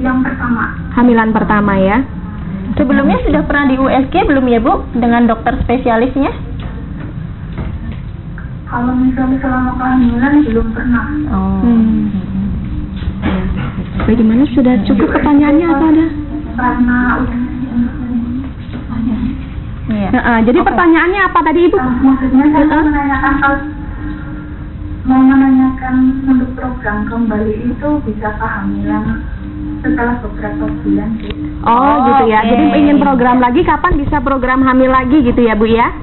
Yang pertama. Hamilan pertama ya. Sebelumnya sudah pernah di USG belum ya Bu? Dengan dokter spesialisnya? Kalau misalnya selama kehamilan belum pernah. Bagaimana, sudah cukup pertanyaannya atau ada? Karena Jadi pertanyaannya apa tadi Ibu? maksudnya saya mau menanyakan untuk program kembali itu bisa kehamilan setelah beberapa bulan sih. Oh gitu ya. Jadi ingin program lagi, kapan bisa program hamil lagi gitu ya Bu ya?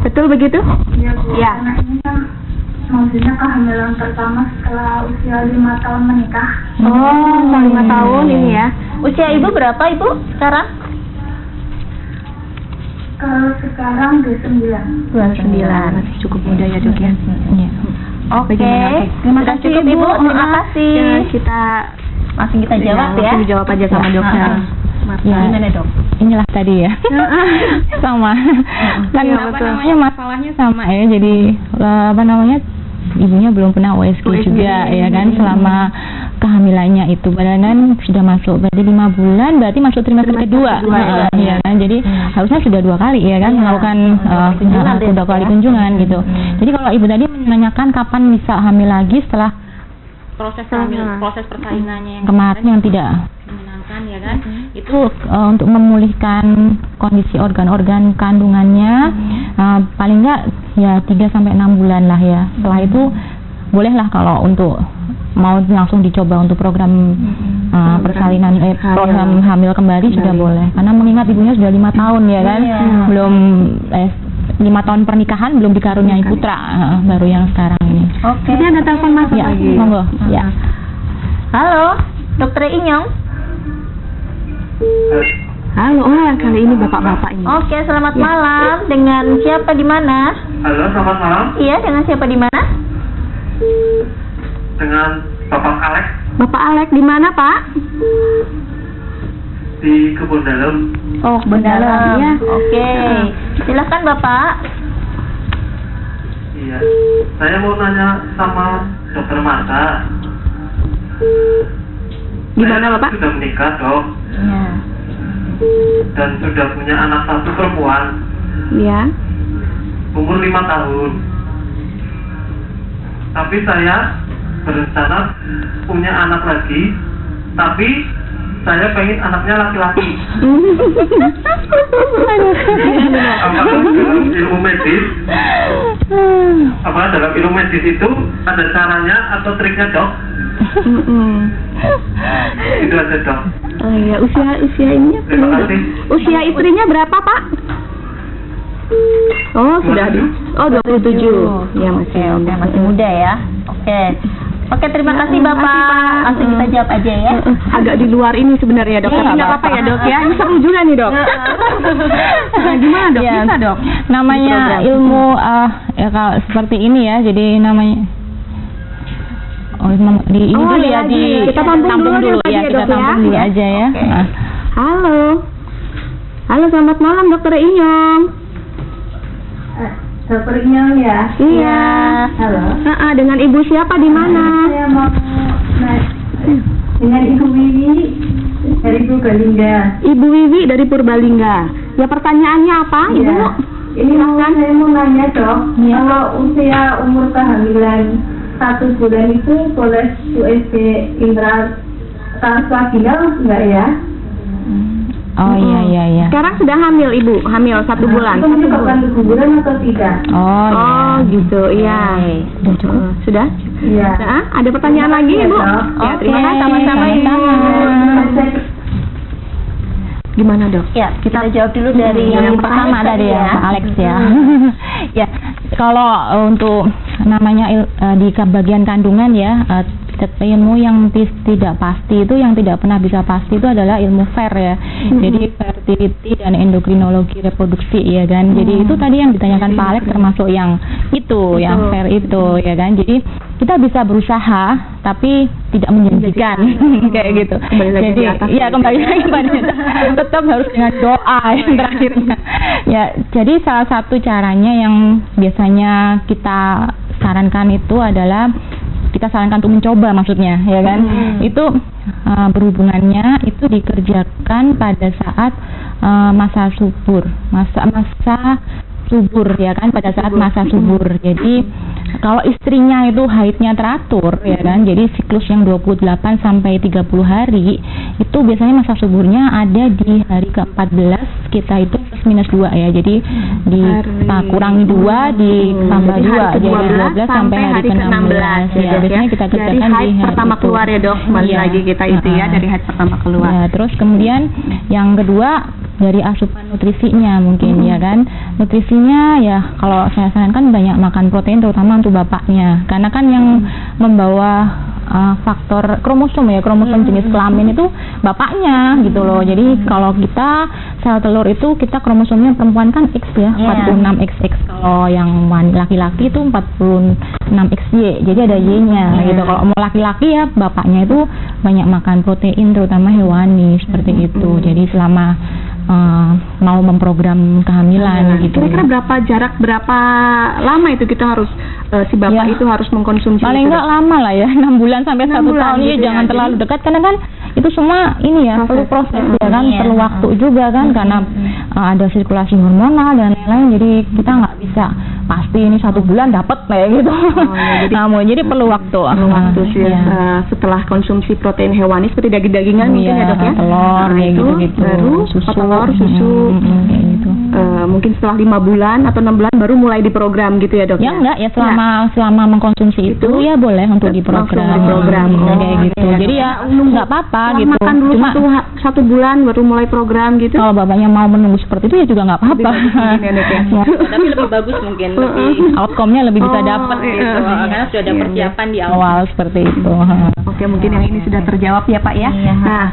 Betul begitu? Iya Bu. Ya. Karena ini kan maksudnya kehamilan pertama setelah usia 5 tahun menikah. Oh, 5 tahun ini ya. Usia Ibu berapa Ibu sekarang? Kalau sekarang 29. 29. Masih cukup muda ya Dok ya. Oke. Terima Sudah kasih cukup Ibu. Terima kasih. Ya, kita Langsung kita jawab ya. langsung dijawab aja sama dokter. Ya. Gimana dok? Inilah tadi ya. Sama. Kan Iya, betul. masalahnya sama ya. Jadi ibunya belum pernah USG juga ya kan selama kehamilannya itu, padahal kan sudah masuk berarti 5 bulan, berarti masuk trimester kedua, ya kan. Jadi harusnya sudah 2 kali ya kan melakukan udah kali kunjungan gitu. Jadi kalau ibu tadi menanyakan kapan bisa hamil lagi setelah proses persalinannya yang kemarin yang tidak menyenangkan ya kan, itu untuk memulihkan kondisi organ-organ kandungannya paling enggak ya 3 sampai 6 bulan lah ya. Setelah itu bolehlah kalau untuk mau langsung dicoba untuk program persalinan program hamil kembali sudah boleh, karena mengingat ibunya sudah 5 tahun ya kan, belum 5 tahun pernikahan belum dikaruniai putra, baru yang sekarang ini. Oke. Ini ada telepon masuk Ya, lagi. monggo. Ya. Halo, Dokter Inyong. Halo, kali ini bapak-bapak ini. Oke, selamat malam. Dengan siapa di mana? Halo, selamat malam. Iya, dengan siapa di mana? Dengan Bapak Alex Bapak Alex di mana, Pak? di Kebun Dalam. Oh, Bendalam ya. Oke. Silakan Bapak. Iya. Saya mau nanya sama Dokter Marta. Gimana, Bapak? Sudah menikah, Dok, Ya. dan sudah punya anak 1 perempuan, Iya. umur 5 tahun. Tapi saya berencana punya anak lagi, tapi saya pengen anaknya laki-laki. Apakah dalam ilmu medis, apakah dalam ilmu medis itu ada caranya atau triknya, Dok? Itu aja, Dok. Oh iya, usia ininya Terima kasih. Usia istrinya berapa, Pak? Oh, sudah. Oh, 27. Ya, Masih muda ya. Oke, terima kasih Bapak. Pak. Langsung kita jawab aja ya. Agak di luar ini sebenarnya, Dok. Tapi nggak apa-apa ya, Dok ya. Ini seru juga nih, Dok. Gimana, Dok? Ya, Bisa, Dok? namanya Program. ilmu ya kalau seperti ini ya, jadi namanya di ini Oh, dulu ada ya, lagi. di Kita tampung dulu dulu tadi ya, ya, kita Dok, ya. tampung dulu aja ya. Nah. Halo. Halo, selamat malam, Dokter Inyong. Dokter Inyong ya? Iya. Halo. Dengan ibu siapa di mana? Saya mau dengan Ibu Wiwi dari Purbalingga. Ibu Wiwi dari Purbalingga. Ya, pertanyaannya apa, Ibu? Ya. Ini saya mau nanya, Dok, kalau usia umur kehamilan 1 bulan itu boleh USG transvaginal enggak ya? Oh iya. Sekarang sudah hamil, Ibu? Hamil 1 bulan? Itu menyebabkan keguguran atau tidak? Oh iya. Oh, gitu, iya. Sudah cukup. Sudah? Iya. Nah, ada pertanyaan lagi, Ibu? Ya, terima kasih. Sama-sama, Ibu. Gimana, Dok? Ya, kita jawab dulu dari yang pertama Alex tadi ya, Pak Alex ya. Ya, kalau untuk namanya di bagian kandungan ya, ilmu yang tidak pasti itu, yang tidak pernah bisa pasti itu adalah ilmu FER ya. Jadi fertility dan endokrinologi reproduksi ya kan. Jadi itu tadi yang ditanyakan Pak Alex termasuk yang itu, yang FER itu ya kan. Jadi kita bisa berusaha tapi tidak menjanjikan kayak gitu. Kembali lagi Jadi di atas ya kembali lagi pada tetap harus dengan doa yang terakhirnya. Ya, jadi salah satu caranya yang biasanya kita sarankan itu adalah kita sarankan untuk mencoba, maksudnya ya kan. Itu berhubungannya itu dikerjakan pada saat masa subur, masa subur ya kan, pada saat masa subur. Jadi kalau istrinya itu haidnya teratur ya kan, jadi siklus yang 28 sampai 30 hari itu biasanya masa suburnya ada di hari ke-14, kita itu +-2 ya. Jadi kurangi 2 ditambah 2, jadi 12 sampai hari ke-16 ya. Biasanya kita kerjakan dari haid di hari pertama itu. keluar ya, Dok. Kembali Iya. lagi kita itu ya, dari haid pertama keluar. Ya, terus kemudian yang kedua dari asupan nutrisinya mungkin ya kan. Nutrisinya ya kalau saya sarankan banyak makan protein, terutama untuk bapaknya, karena kan yang membawa faktor kromosom ya, kromosom jenis kelamin itu bapaknya gitu loh. Jadi kalau kita sel telur itu kita kromosomnya perempuan kan X ya, 46XX. Kalau yang laki-laki itu 46XY. Jadi ada Y-nya gitu. Kalau mau laki-laki ya bapaknya itu banyak makan protein, terutama hewani seperti itu. Jadi selama mau memprogram kehamilan gitu. Kira-kira berapa lama itu kita harus si bapak Ya. itu harus mengkonsumsi Paling itu, nggak Dok? lama lah ya, 6 bulan sampai 6 1 bulan tahun. gitu Ya, ya, jangan jadi- terlalu dekat karena kan itu semua ini ya perlu proses ya kan, Iya. perlu waktu juga kan karena ada sirkulasi hormonal dan lain-lain. Jadi kita nggak bisa pasti ini 1 bulan dapat kayak gitu. Jadi perlu waktu. Perlu waktu sih Iya. setelah konsumsi protein hewani seperti daging-dagingan mungkin ya, Dok ya. telur kayak itu gitu-gitu. baru telur, susu. kayak gitu. Mungkin setelah 5 bulan atau 6 bulan baru mulai diprogram gitu ya, Dok? Ya enggak ya selama mengkonsumsi itu ya boleh untuk diprogram. Langsung diprogram. Kayak gitu. iya. Jadi ya nggak apa-apa Setelah gitu. makan dulu Cuma satu bulan baru mulai program gitu. kalau bapaknya mau menunggu seperti itu ya juga nggak apa-apa. Mungkin ya, Dok, ya. Tapi lebih bagus mungkin, lebih Outcome-nya lebih bisa Oh, dapat iya. gitu. karena sudah ada Iya, persiapan di awal. Awal seperti itu. Oke, mungkin yang ini sudah terjawab ya, Pak ya. Iya. Nah,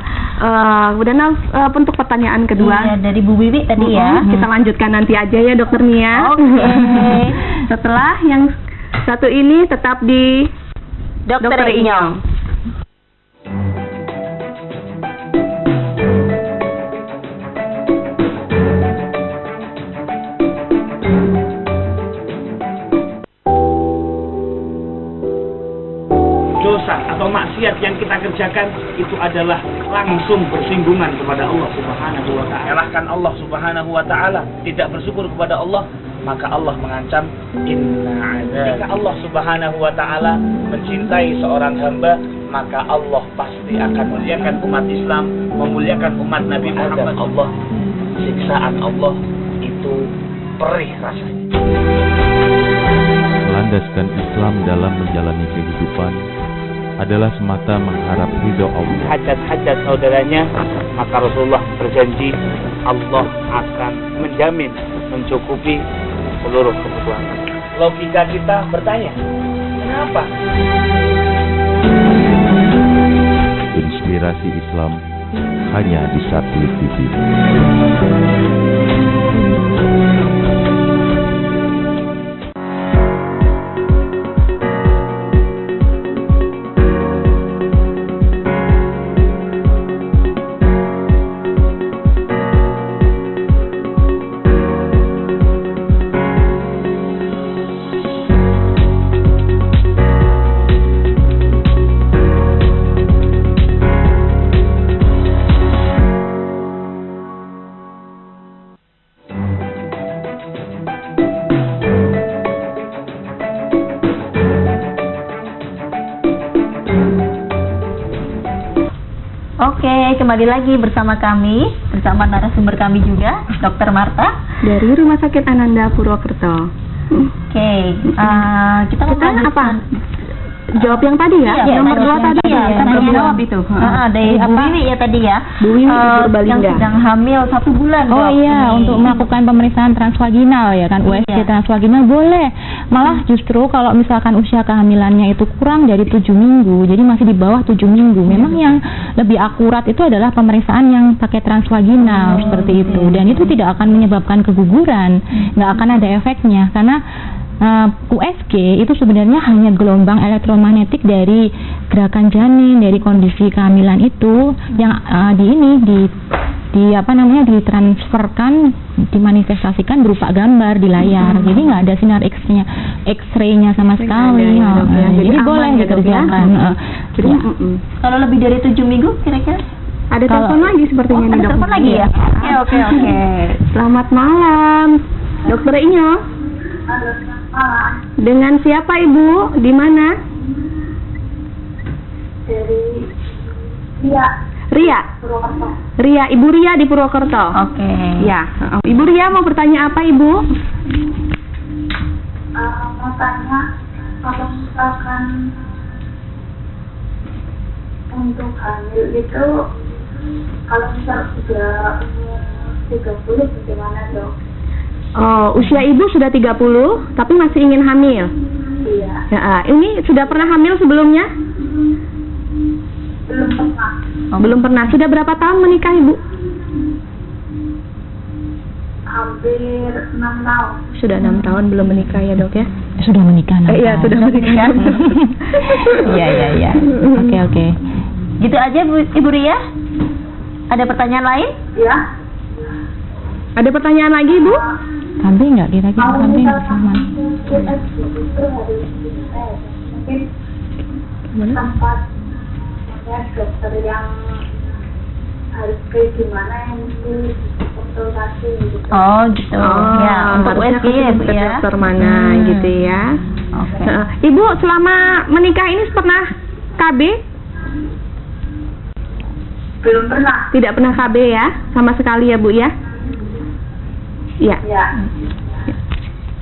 kemudian untuk pertanyaan kedua. Iya, dari Bu Wiwi tadi ya. Kita lanjutkan nanti aja ya, Dokter Nia. Oke. Setelah yang satu ini tetap di Dokter Inyong. Dosa atau maksiat yang kita kerjakan itu adalah langsung bersinggungan kepada Allah Subhanahu wa taala. Nyalahkan Allah Subhanahu wa taala, tidak bersyukur kepada Allah, maka Allah mengancam jika Allah Subhanahu wa taala mencintai seorang hamba, maka Allah pasti akan memuliakan umat Islam, memuliakan umat Nabi Muhammad. Allah, siksaan Allah itu perih rasanya. Melandaskan Islam dalam menjalani kehidupan adalah semata mengharap ridho Allah. Hajat-hajat saudaranya, maka Rasulullah berjanji Allah akan menjamin mencukupi seluruh kebutuhan. Logika kita bertanya, kenapa? Inspirasi Islam hanya di Satelit TV. Oke, kembali lagi bersama kami, bersama narasumber kami juga, Dr. Marta. Dari Rumah Sakit Ananda Purwokerto. Oke, kita Kita melanjutkan. apa? Jawab yang tadi ya? Iya, Nomor 2 tadi ya? Kita belum tanya jawab itu. dari Bu Wiwi ya tadi ya. Bu Wiwi di yang Purbalingga. sedang hamil 1 bulan. Oh Dok. iya, Ini. untuk melakukan pemeriksaan transvaginal ya kan, USG Iya. transvaginal boleh. Malah justru kalau misalkan usia kehamilannya itu kurang dari 7 minggu, jadi masih di bawah 7 minggu. Memang yang lebih akurat itu adalah pemeriksaan yang pakai transvaginal seperti itu. Dan itu tidak akan menyebabkan keguguran, nggak akan ada efeknya karena USG itu sebenarnya hanya gelombang elektromagnetik dari gerakan janin, dari kondisi kehamilan itu yang ditransferkan, dimanifestasikan berupa gambar di layar. Jadi nggak ada sinar X-ray-nya sama sekali. ada ya, Dok, ya. Jadi Jadi boleh aman ya, Dok, ya. dikerjakan. Jadi, Ya. Kalau lebih dari 7 minggu kira-kira? ada Kalau- telepon lagi sepertinya Oh, nih, ada Dok. telepon lagi ya? Iya. Oke. Selamat malam, Dokter Inyo. Dengan siapa Ibu? Di mana? Dari Ria Ria. Purwokerto. Ria, Ibu Ria di Purwokerto. Oke. Ya, Ibu Ria mau bertanya apa Ibu? Mau tanya kalau misalkan untuk hamil itu kalau misal udah umur 30 bagaimana, Dok? Oh, usia Ibu sudah 30, tapi masih ingin hamil. Iya, Ya, ini sudah pernah hamil sebelumnya? belum pernah. Belum pernah. Sudah berapa tahun menikah Ibu? Hampir 6 tahun. Sudah 6 tahun belum menikah ya Dok ya? Sudah menikah. Iya, sudah menikah. Iya. Oke. Gitu aja Ibu Ria? Ada pertanyaan lain? Ya, Ada pertanyaan lagi, Bu? KB nggak kira-kira KB nggak sama? Mungkin tempat dokter yang harus kayak gimana yang mesti konsultasi gitu. Oh gitu. Ya, untuk USG ya Bu ya. Dokter mana gitu ya. Oke. Ibu selama menikah ini pernah KB? Belum pernah. Tidak pernah KB ya? Sama sekali ya Bu ya? Iya. Ya.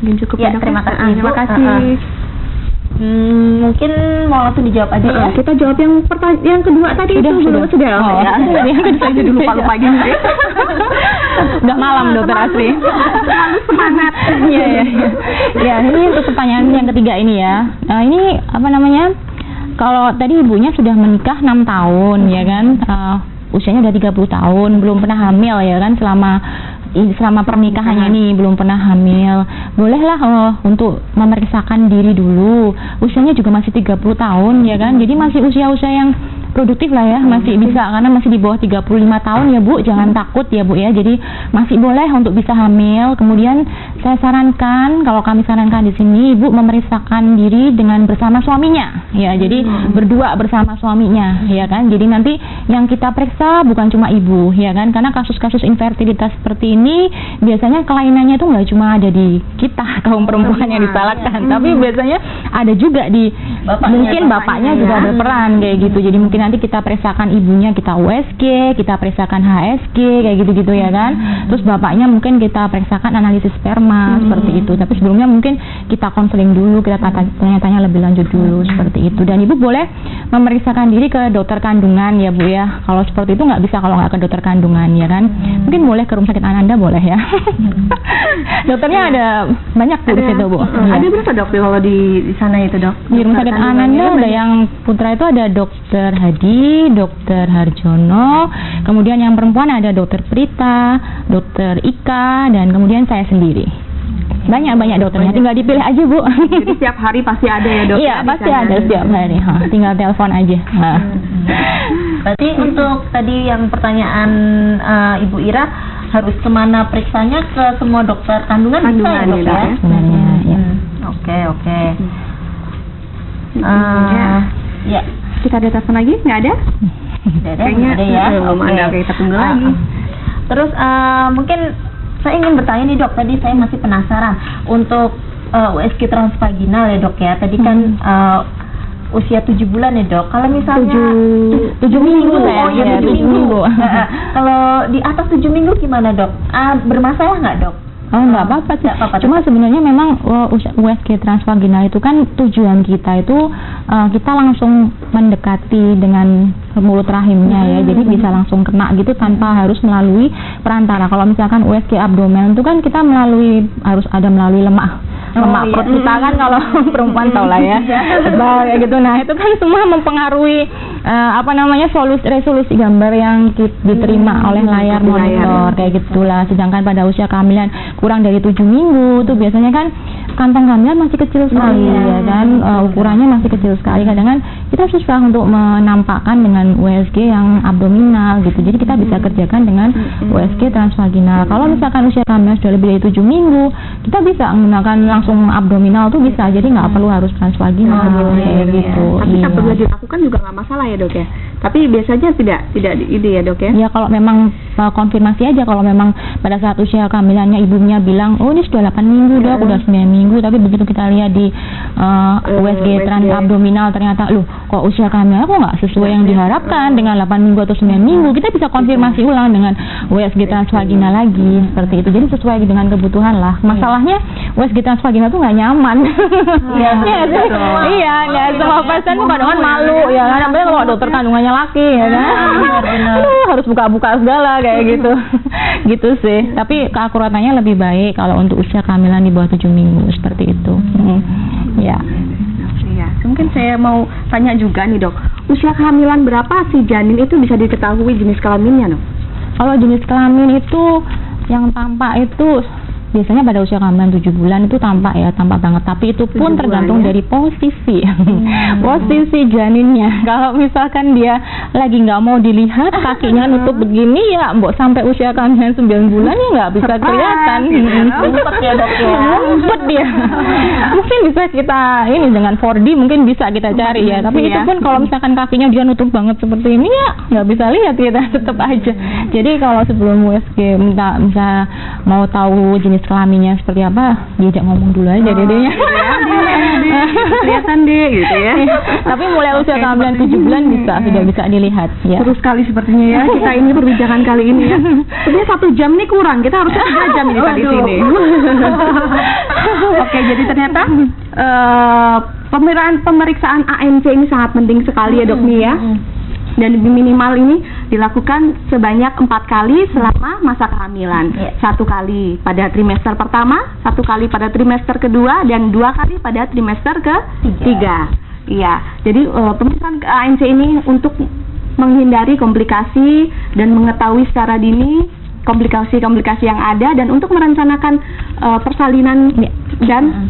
Mungkin cukup Ya, ya, Dok. terima kasih, Terima Bu. kasih. Mungkin mau langsung dijawab aja ya. Kita jawab yang kedua tadi itu belum sudah. Oh, Ya. Saya jadi lupa gini. Udah malam Dokter Asri. Terlalu semangat. Iya, iya. Ya, ini untuk pertanyaan yang ketiga ini ya. Ini apa namanya? Kalau tadi ibunya sudah menikah 6 tahun ya kan, usianya udah 30 tahun, belum pernah hamil ya kan, selama pernikahannya ini belum pernah hamil. Bolehlah untuk memeriksakan diri dulu. Usianya juga masih 30 tahun ya kan. Jadi masih usia-usia yang produktif lah ya, masih bisa, karena masih di bawah 35 tahun ya Bu. Jangan takut ya Bu ya. Jadi masih boleh untuk bisa hamil. Kemudian saya sarankan, kalau kami sarankan di sini, Ibu memeriksakan diri dengan bersama suaminya. Ya, jadi berdua bersama suaminya ya kan. Jadi nanti yang kita periksa bukan cuma Ibu ya kan. Karena kasus-kasus infertilitas seperti ini biasanya kelainannya itu nggak cuma ada di kita kaum perempuan yang disalahkan, tapi biasanya ada juga di bapaknya juga berperan kayak gitu. Jadi mungkin nanti kita periksakan ibunya, kita USG, kita periksakan HSG kayak gitu-gitu ya kan. Terus bapaknya mungkin kita periksakan analisis sperma seperti itu. Tapi sebelumnya mungkin kita konseling dulu, kita tanya-tanya lebih lanjut dulu seperti itu. Dan Ibu boleh memeriksakan diri ke dokter kandungan ya Bu ya. Kalau seperti itu nggak bisa kalau nggak ke dokter kandungan ya kan. Mungkin boleh ke rumah sakit Ananda boleh ya. Dokternya ada banyak Bu di situ Bu. Ada berapa Dok kalau di sana itu Dok? Di rumah sakit Ananda ada yang putra itu ada Dokter Hadi, Dokter Harjono, kemudian yang perempuan ada Dokter Prita, Dokter Ika, dan kemudian saya sendiri. Banyak dokternya, tinggal dipilih aja Bu. Jadi setiap hari pasti ada ya Dok? Iya, pasti ada setiap hari. Tinggal telepon aja. Berarti untuk tadi yang pertanyaan Ibu Ira, harus kemana periksanya, ke semua dokter kandungan bisa ya Dok ya? Sebenarnya ya. Oke. Ya. Kita ada telepon lagi? Nggak ada? Kayaknya ada ya. Belum ada, kita tunggu lagi. Terus mungkin saya ingin bertanya nih Dok, tadi saya masih penasaran untuk USG transvaginal ya Dok ya. Tadi kan usia 7 bulan ya Dok. Kalau misalnya 7 minggu saya. Oh ya, 7 minggu. Kalau di atas 7 minggu gimana Dok? Bermasalah nggak Dok? Oh, nggak apa-apa sih. Cuma sebenarnya memang USG transvaginal itu kan tujuan kita itu kita langsung mendekati dengan mulut rahimnya ya. Jadi bisa langsung kena gitu tanpa harus melalui perantara. Kalau misalkan USG abdomen itu kan kita harus ada melalui lemak perut kita kan, kalau perempuan tau lah ya. Tebal kayak gitu. Nah, itu kan semua mempengaruhi resolusi gambar yang diterima oleh layar monitor kayak gitulah. Sedangkan pada usia kehamilan kurang dari 7 minggu tuh biasanya kan kantong kehamilan masih kecil sekali ya kan, ukurannya masih kecil sekali. Kadang kan kita susah untuk menampakkan dengan USG yang abdominal gitu. Jadi kita bisa kerjakan dengan USG transvaginal. Kalau misalkan usia kehamilan sudah lebih dari 7 minggu, kita bisa menggunakan langsung abdominal tuh bisa. Jadi nggak perlu harus transvaginal gitu. Tapi apabila dilakukan juga nggak masalah ya Dok ya. Tapi biasanya tidak ini ya Dok ya. Ya kalau memang konfirmasi aja, kalau memang pada saat usia kehamilannya ibunya bilang, oh ini sudah 8 minggu Dok, udah 9 minggu, tapi begitu kita lihat di USG trans abdominal ternyata kok usia kehamilan kok nggak sesuai yang diharapkan dengan 8 minggu atau 9 minggu, kita bisa konfirmasi ulang dengan USG transvaginal lagi seperti itu. Jadi sesuai dengan kebutuhan lah. Masalahnya USG transvaginal tuh nggak nyaman. Iya, nggak semua pasien tuh kadang-kadang malu ya kan, apalagi kalau dokter kandungannya laki ya kan. Harus buka-buka segala kayak gitu. Gitu sih. Tapi keakuratannya lebih baik kalau untuk usia kehamilan di bawah 7 minggu seperti itu. Ya. Iya, mungkin saya mau tanya juga nih Dok, usia kehamilan berapa sih janin itu bisa diketahui jenis kelaminnya Dok? Kalau jenis kelamin itu yang tampak itu biasanya pada usia kehamilan 7 bulan itu tampak banget, tapi itu pun 7 tergantung bulan, ya? dari posisi posisi janinnya. Kalau misalkan dia lagi nggak mau dilihat, kakinya nutup begini ya, mbok sampai usia kehamilan 9 bulan ya nggak bisa kelihatan. Ngumpet ya dok ya. Ngumpet dia. Mungkin bisa kita ini dengan 4D mungkin bisa kita cari ya, tapi itu pun kalau misalkan kakinya dia nutup banget seperti ini ya nggak bisa lihat kita tetap aja. Jadi kalau sebelum USG bisa mau tahu jenis kelaminnya seperti apa, diajak ngomong dulu aja dedenya. Kelihatan deh gitu ya. Tapi mulai usia kehamilan 7 bulan sudah bisa dilihat ya. Seru sekali sepertinya ya kita ini perbincangan kali ini ya. Sebenarnya 1 jam nih kurang, kita harus 3 jam ini di sini. Oke, jadi ternyata pemeriksaan ANC ini sangat penting sekali ya dok nih ya. Dan minimal ini dilakukan sebanyak 4 kali selama masa kehamilan. 1 kali pada trimester pertama, 1 kali pada trimester kedua, dan 2 kali pada trimester ketiga. Iya, jadi pemeriksaan ANC ini untuk menghindari komplikasi dan mengetahui secara dini komplikasi-komplikasi yang ada, dan untuk merencanakan persalinan dan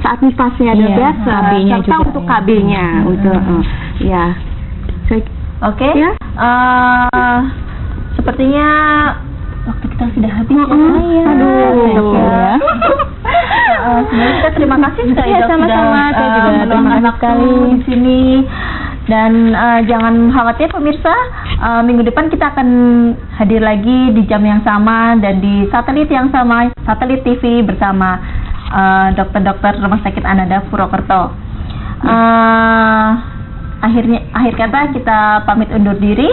saat nifasnya juga, serta juga, untuk KB-nya untuk ya. Oke. Ya. Sepertinya waktu kita sudah habis ya. Sebenarnya kita terima kasih sekali dok sama-sama. Saya juga terima kasih sekali di sini. Dan jangan khawatir pemirsa, minggu depan kita akan hadir lagi di jam yang sama dan di satelit yang sama, Satelit TV bersama dokter-dokter Rumah Sakit Ananda Purwokerto. Akhir kata kita pamit undur diri.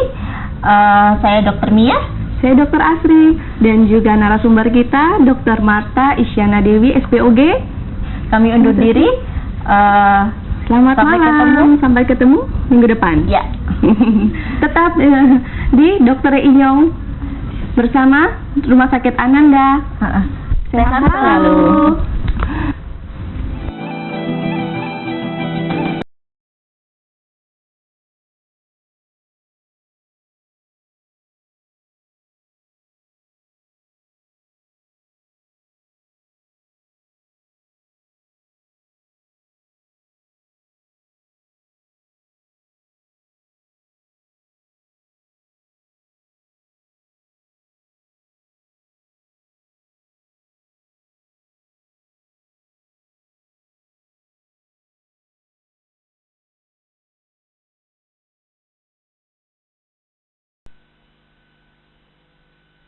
Saya Dr. Mia, saya Dr. Asri, dan juga narasumber kita Dr. Marta Isyana Dewi SPOG. Kami undur diri. Selamat malam. Sampai ketemu minggu depan. Ya. Tetap di Dr. Inyong bersama Rumah Sakit Ananda. Sehat selalu.